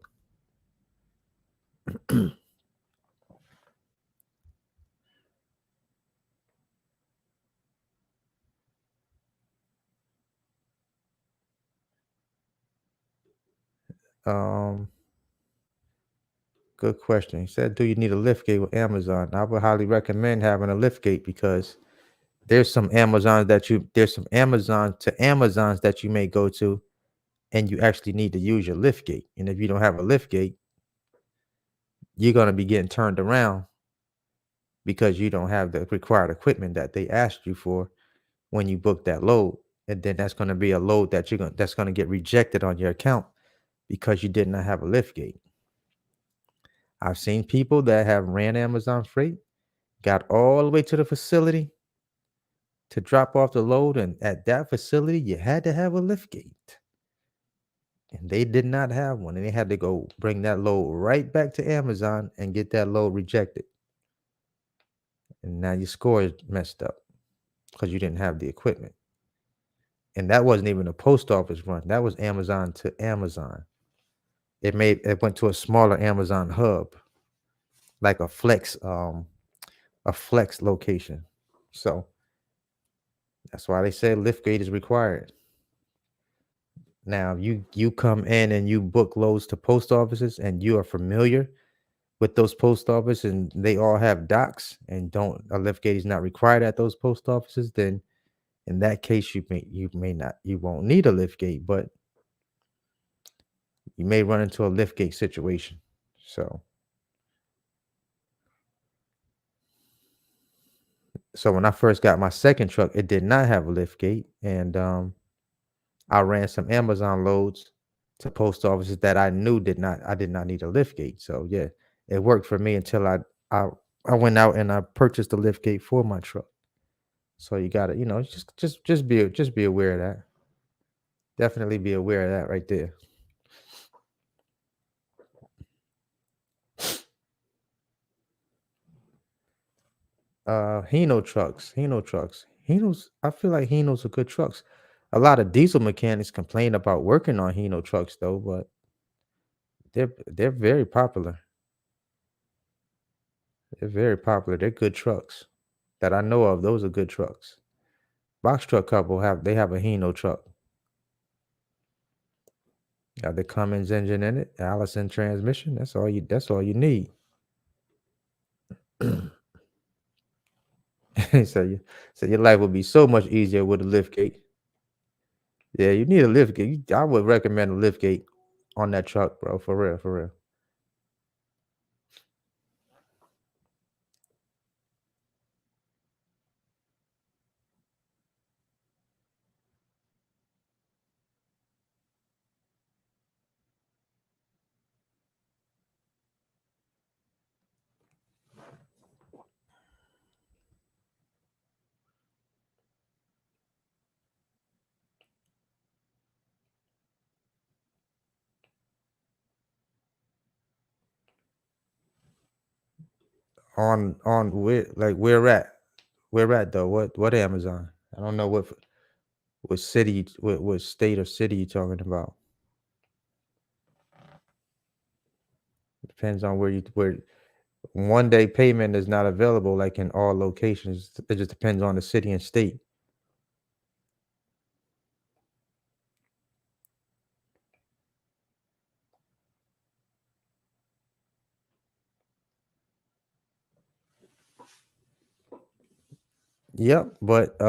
Speaker 1: Um, Good question. He said, "Do you need a lift gate with Amazon?" I would highly recommend having a lift gate because there's some Amazons that you may go to and you actually need to use your lift gate. And if you don't have a lift gate, you're gonna be getting turned around because you don't have the required equipment that they asked you for when you book that load. And then that's gonna be a load that's gonna get rejected on your account because you did not have a lift gate. I've seen people that have ran Amazon freight, got all the way to the facility to drop off the load, and at that facility, you had to have a lift gate. And they did not have one, and they had to go bring that load right back to Amazon and get that load rejected. And now your score is messed up because you didn't have the equipment. And that wasn't even a post office run. That was Amazon to Amazon. It went to a smaller Amazon hub, like a flex location. So that's why they say lift gate is required. Now you come in and you book loads to post offices and you are familiar with those post offices and they all have docks and don't a lift gate is not required at those post offices, then in that case you won't need a lift gate, but you may run into a lift gate situation. So when I first got my second truck, it did not have a lift gate, and I ran some Amazon loads to post offices that I did not need a lift gate. So yeah, it worked for me until I I went out and I purchased a lift gate for my truck. So you gotta, just be aware of that. Definitely be aware of that right there. Hino trucks. I feel like Hinos are good trucks. A lot of diesel mechanics complain about working on Hino trucks though, but they're very popular. They're very popular. They're good trucks that I know of. Those are good trucks. Box truck couple have a Hino truck. Got the Cummins engine in it, Allison transmission. That's all you need. so you so your life would be so much easier with a lift gate. Yeah, you need a lift gate. I would recommend a lift gate on that truck, bro. For real, for real. On where at though? What Amazon? I don't know what state or city you talking about. Depends on where one day payment is not available like in all locations. It just depends on the city and state. Yep, but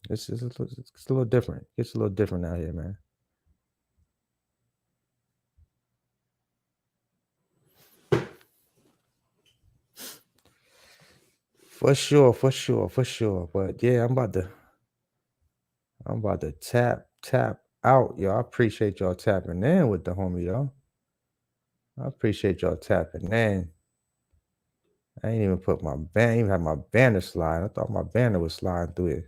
Speaker 1: It's a little different. It's a little different out here, man. For sure, for sure, for sure. But yeah, I'm about to tap out, y'all. I appreciate y'all tapping in with the homie, y'all. I appreciate y'all tapping in. I ain't even put my band, even have my banner slide. I thought my banner was sliding through it.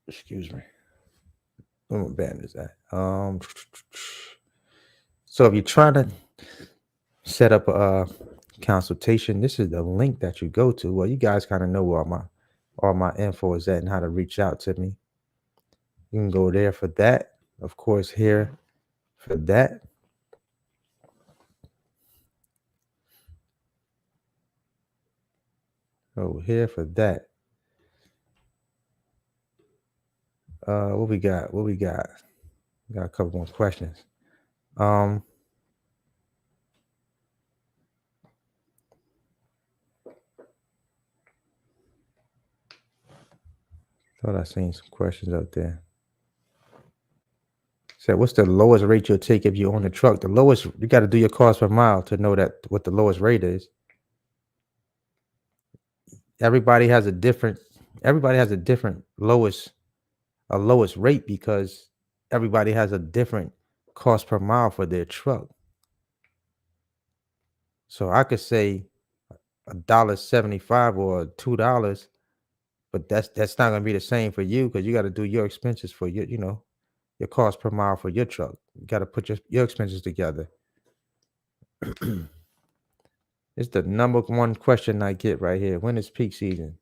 Speaker 1: Excuse me. Where my band is at? So if you're trying to set up a consultation, this is the link that you go to. Well, you guys kind of know where all my info is at and how to reach out to me. You can go there for that. Of course, here for that. Over here for that. What we got? What we got? We got a couple more questions. Thought I seen some questions up there. Said, what's the lowest rate you'll take if you own a truck? The lowest, you got to do your cost per mile to know that what the lowest rate is. Everybody has a different lowest rate because everybody has a different cost per mile for their truck. So I could say $1.75 or $2, but that's not gonna be the same for you because you got to do your expenses for your, your cost per mile for your truck. You got to put your expenses together. It's the number one question I get right here. When is peak season?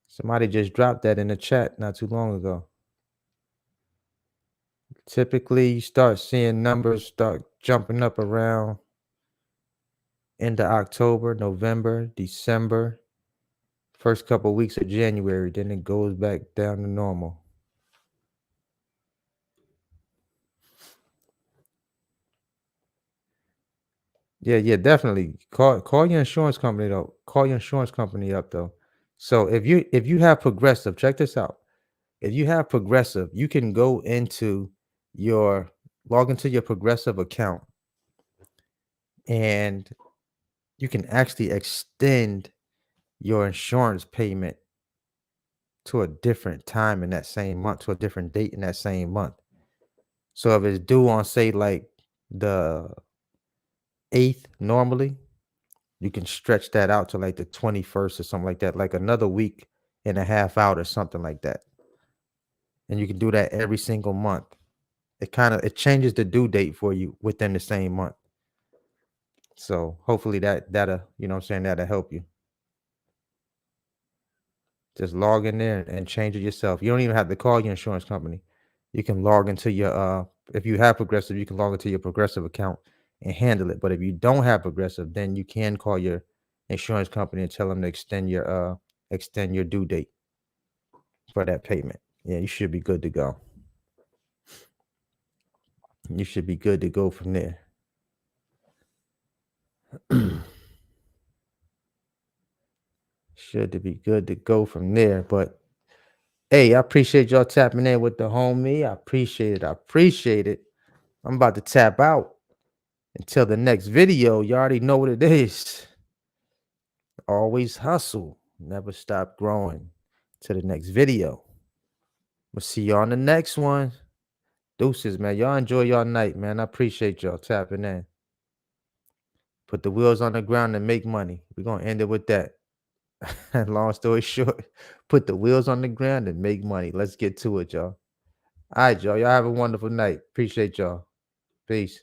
Speaker 1: Somebody just dropped that in the chat not too long ago. Typically, you start seeing numbers start jumping up around into October, November, December, first couple of weeks of January. Then it goes back down to normal. Yeah, definitely. Call your insurance company though. Call your insurance company up though. So if you have Progressive, check this out. If you have Progressive, you can go into log into your Progressive account and you can actually extend your insurance payment to a different time in that same month, to a different date in that same month. So if it's due on, say, like the 8th normally, you can stretch that out to like the 21st or something like that, like another week and a half out or something like that. And you can do that every single month. It changes the due date for you within the same month. So hopefully that'll, that'll help you. Just log in there and change it yourself. You don't even have to call your insurance company. You can log into your if you have Progressive, you can log into your Progressive account and handle it. But if you don't have Progressive, then you can call your insurance company and tell them to extend your due date for that payment. Yeah, you should be good to go. You should be good to go from there. Should be good to go from there. But hey, I appreciate y'all tapping in with the homie. I appreciate it. I appreciate it. I'm about to tap out. Until the next video, you already know what it is. Always hustle. Never stop growing. Till the next video. We'll see y'all on the next one. Deuces, man. Y'all enjoy y'all night, man. I appreciate y'all tapping in. Put the wheels on the ground and make money. We're going to end it with that. Long story short, put the wheels on the ground and make money. Let's get to it, y'all. All right, y'all. Y'all have a wonderful night. Appreciate y'all. Peace.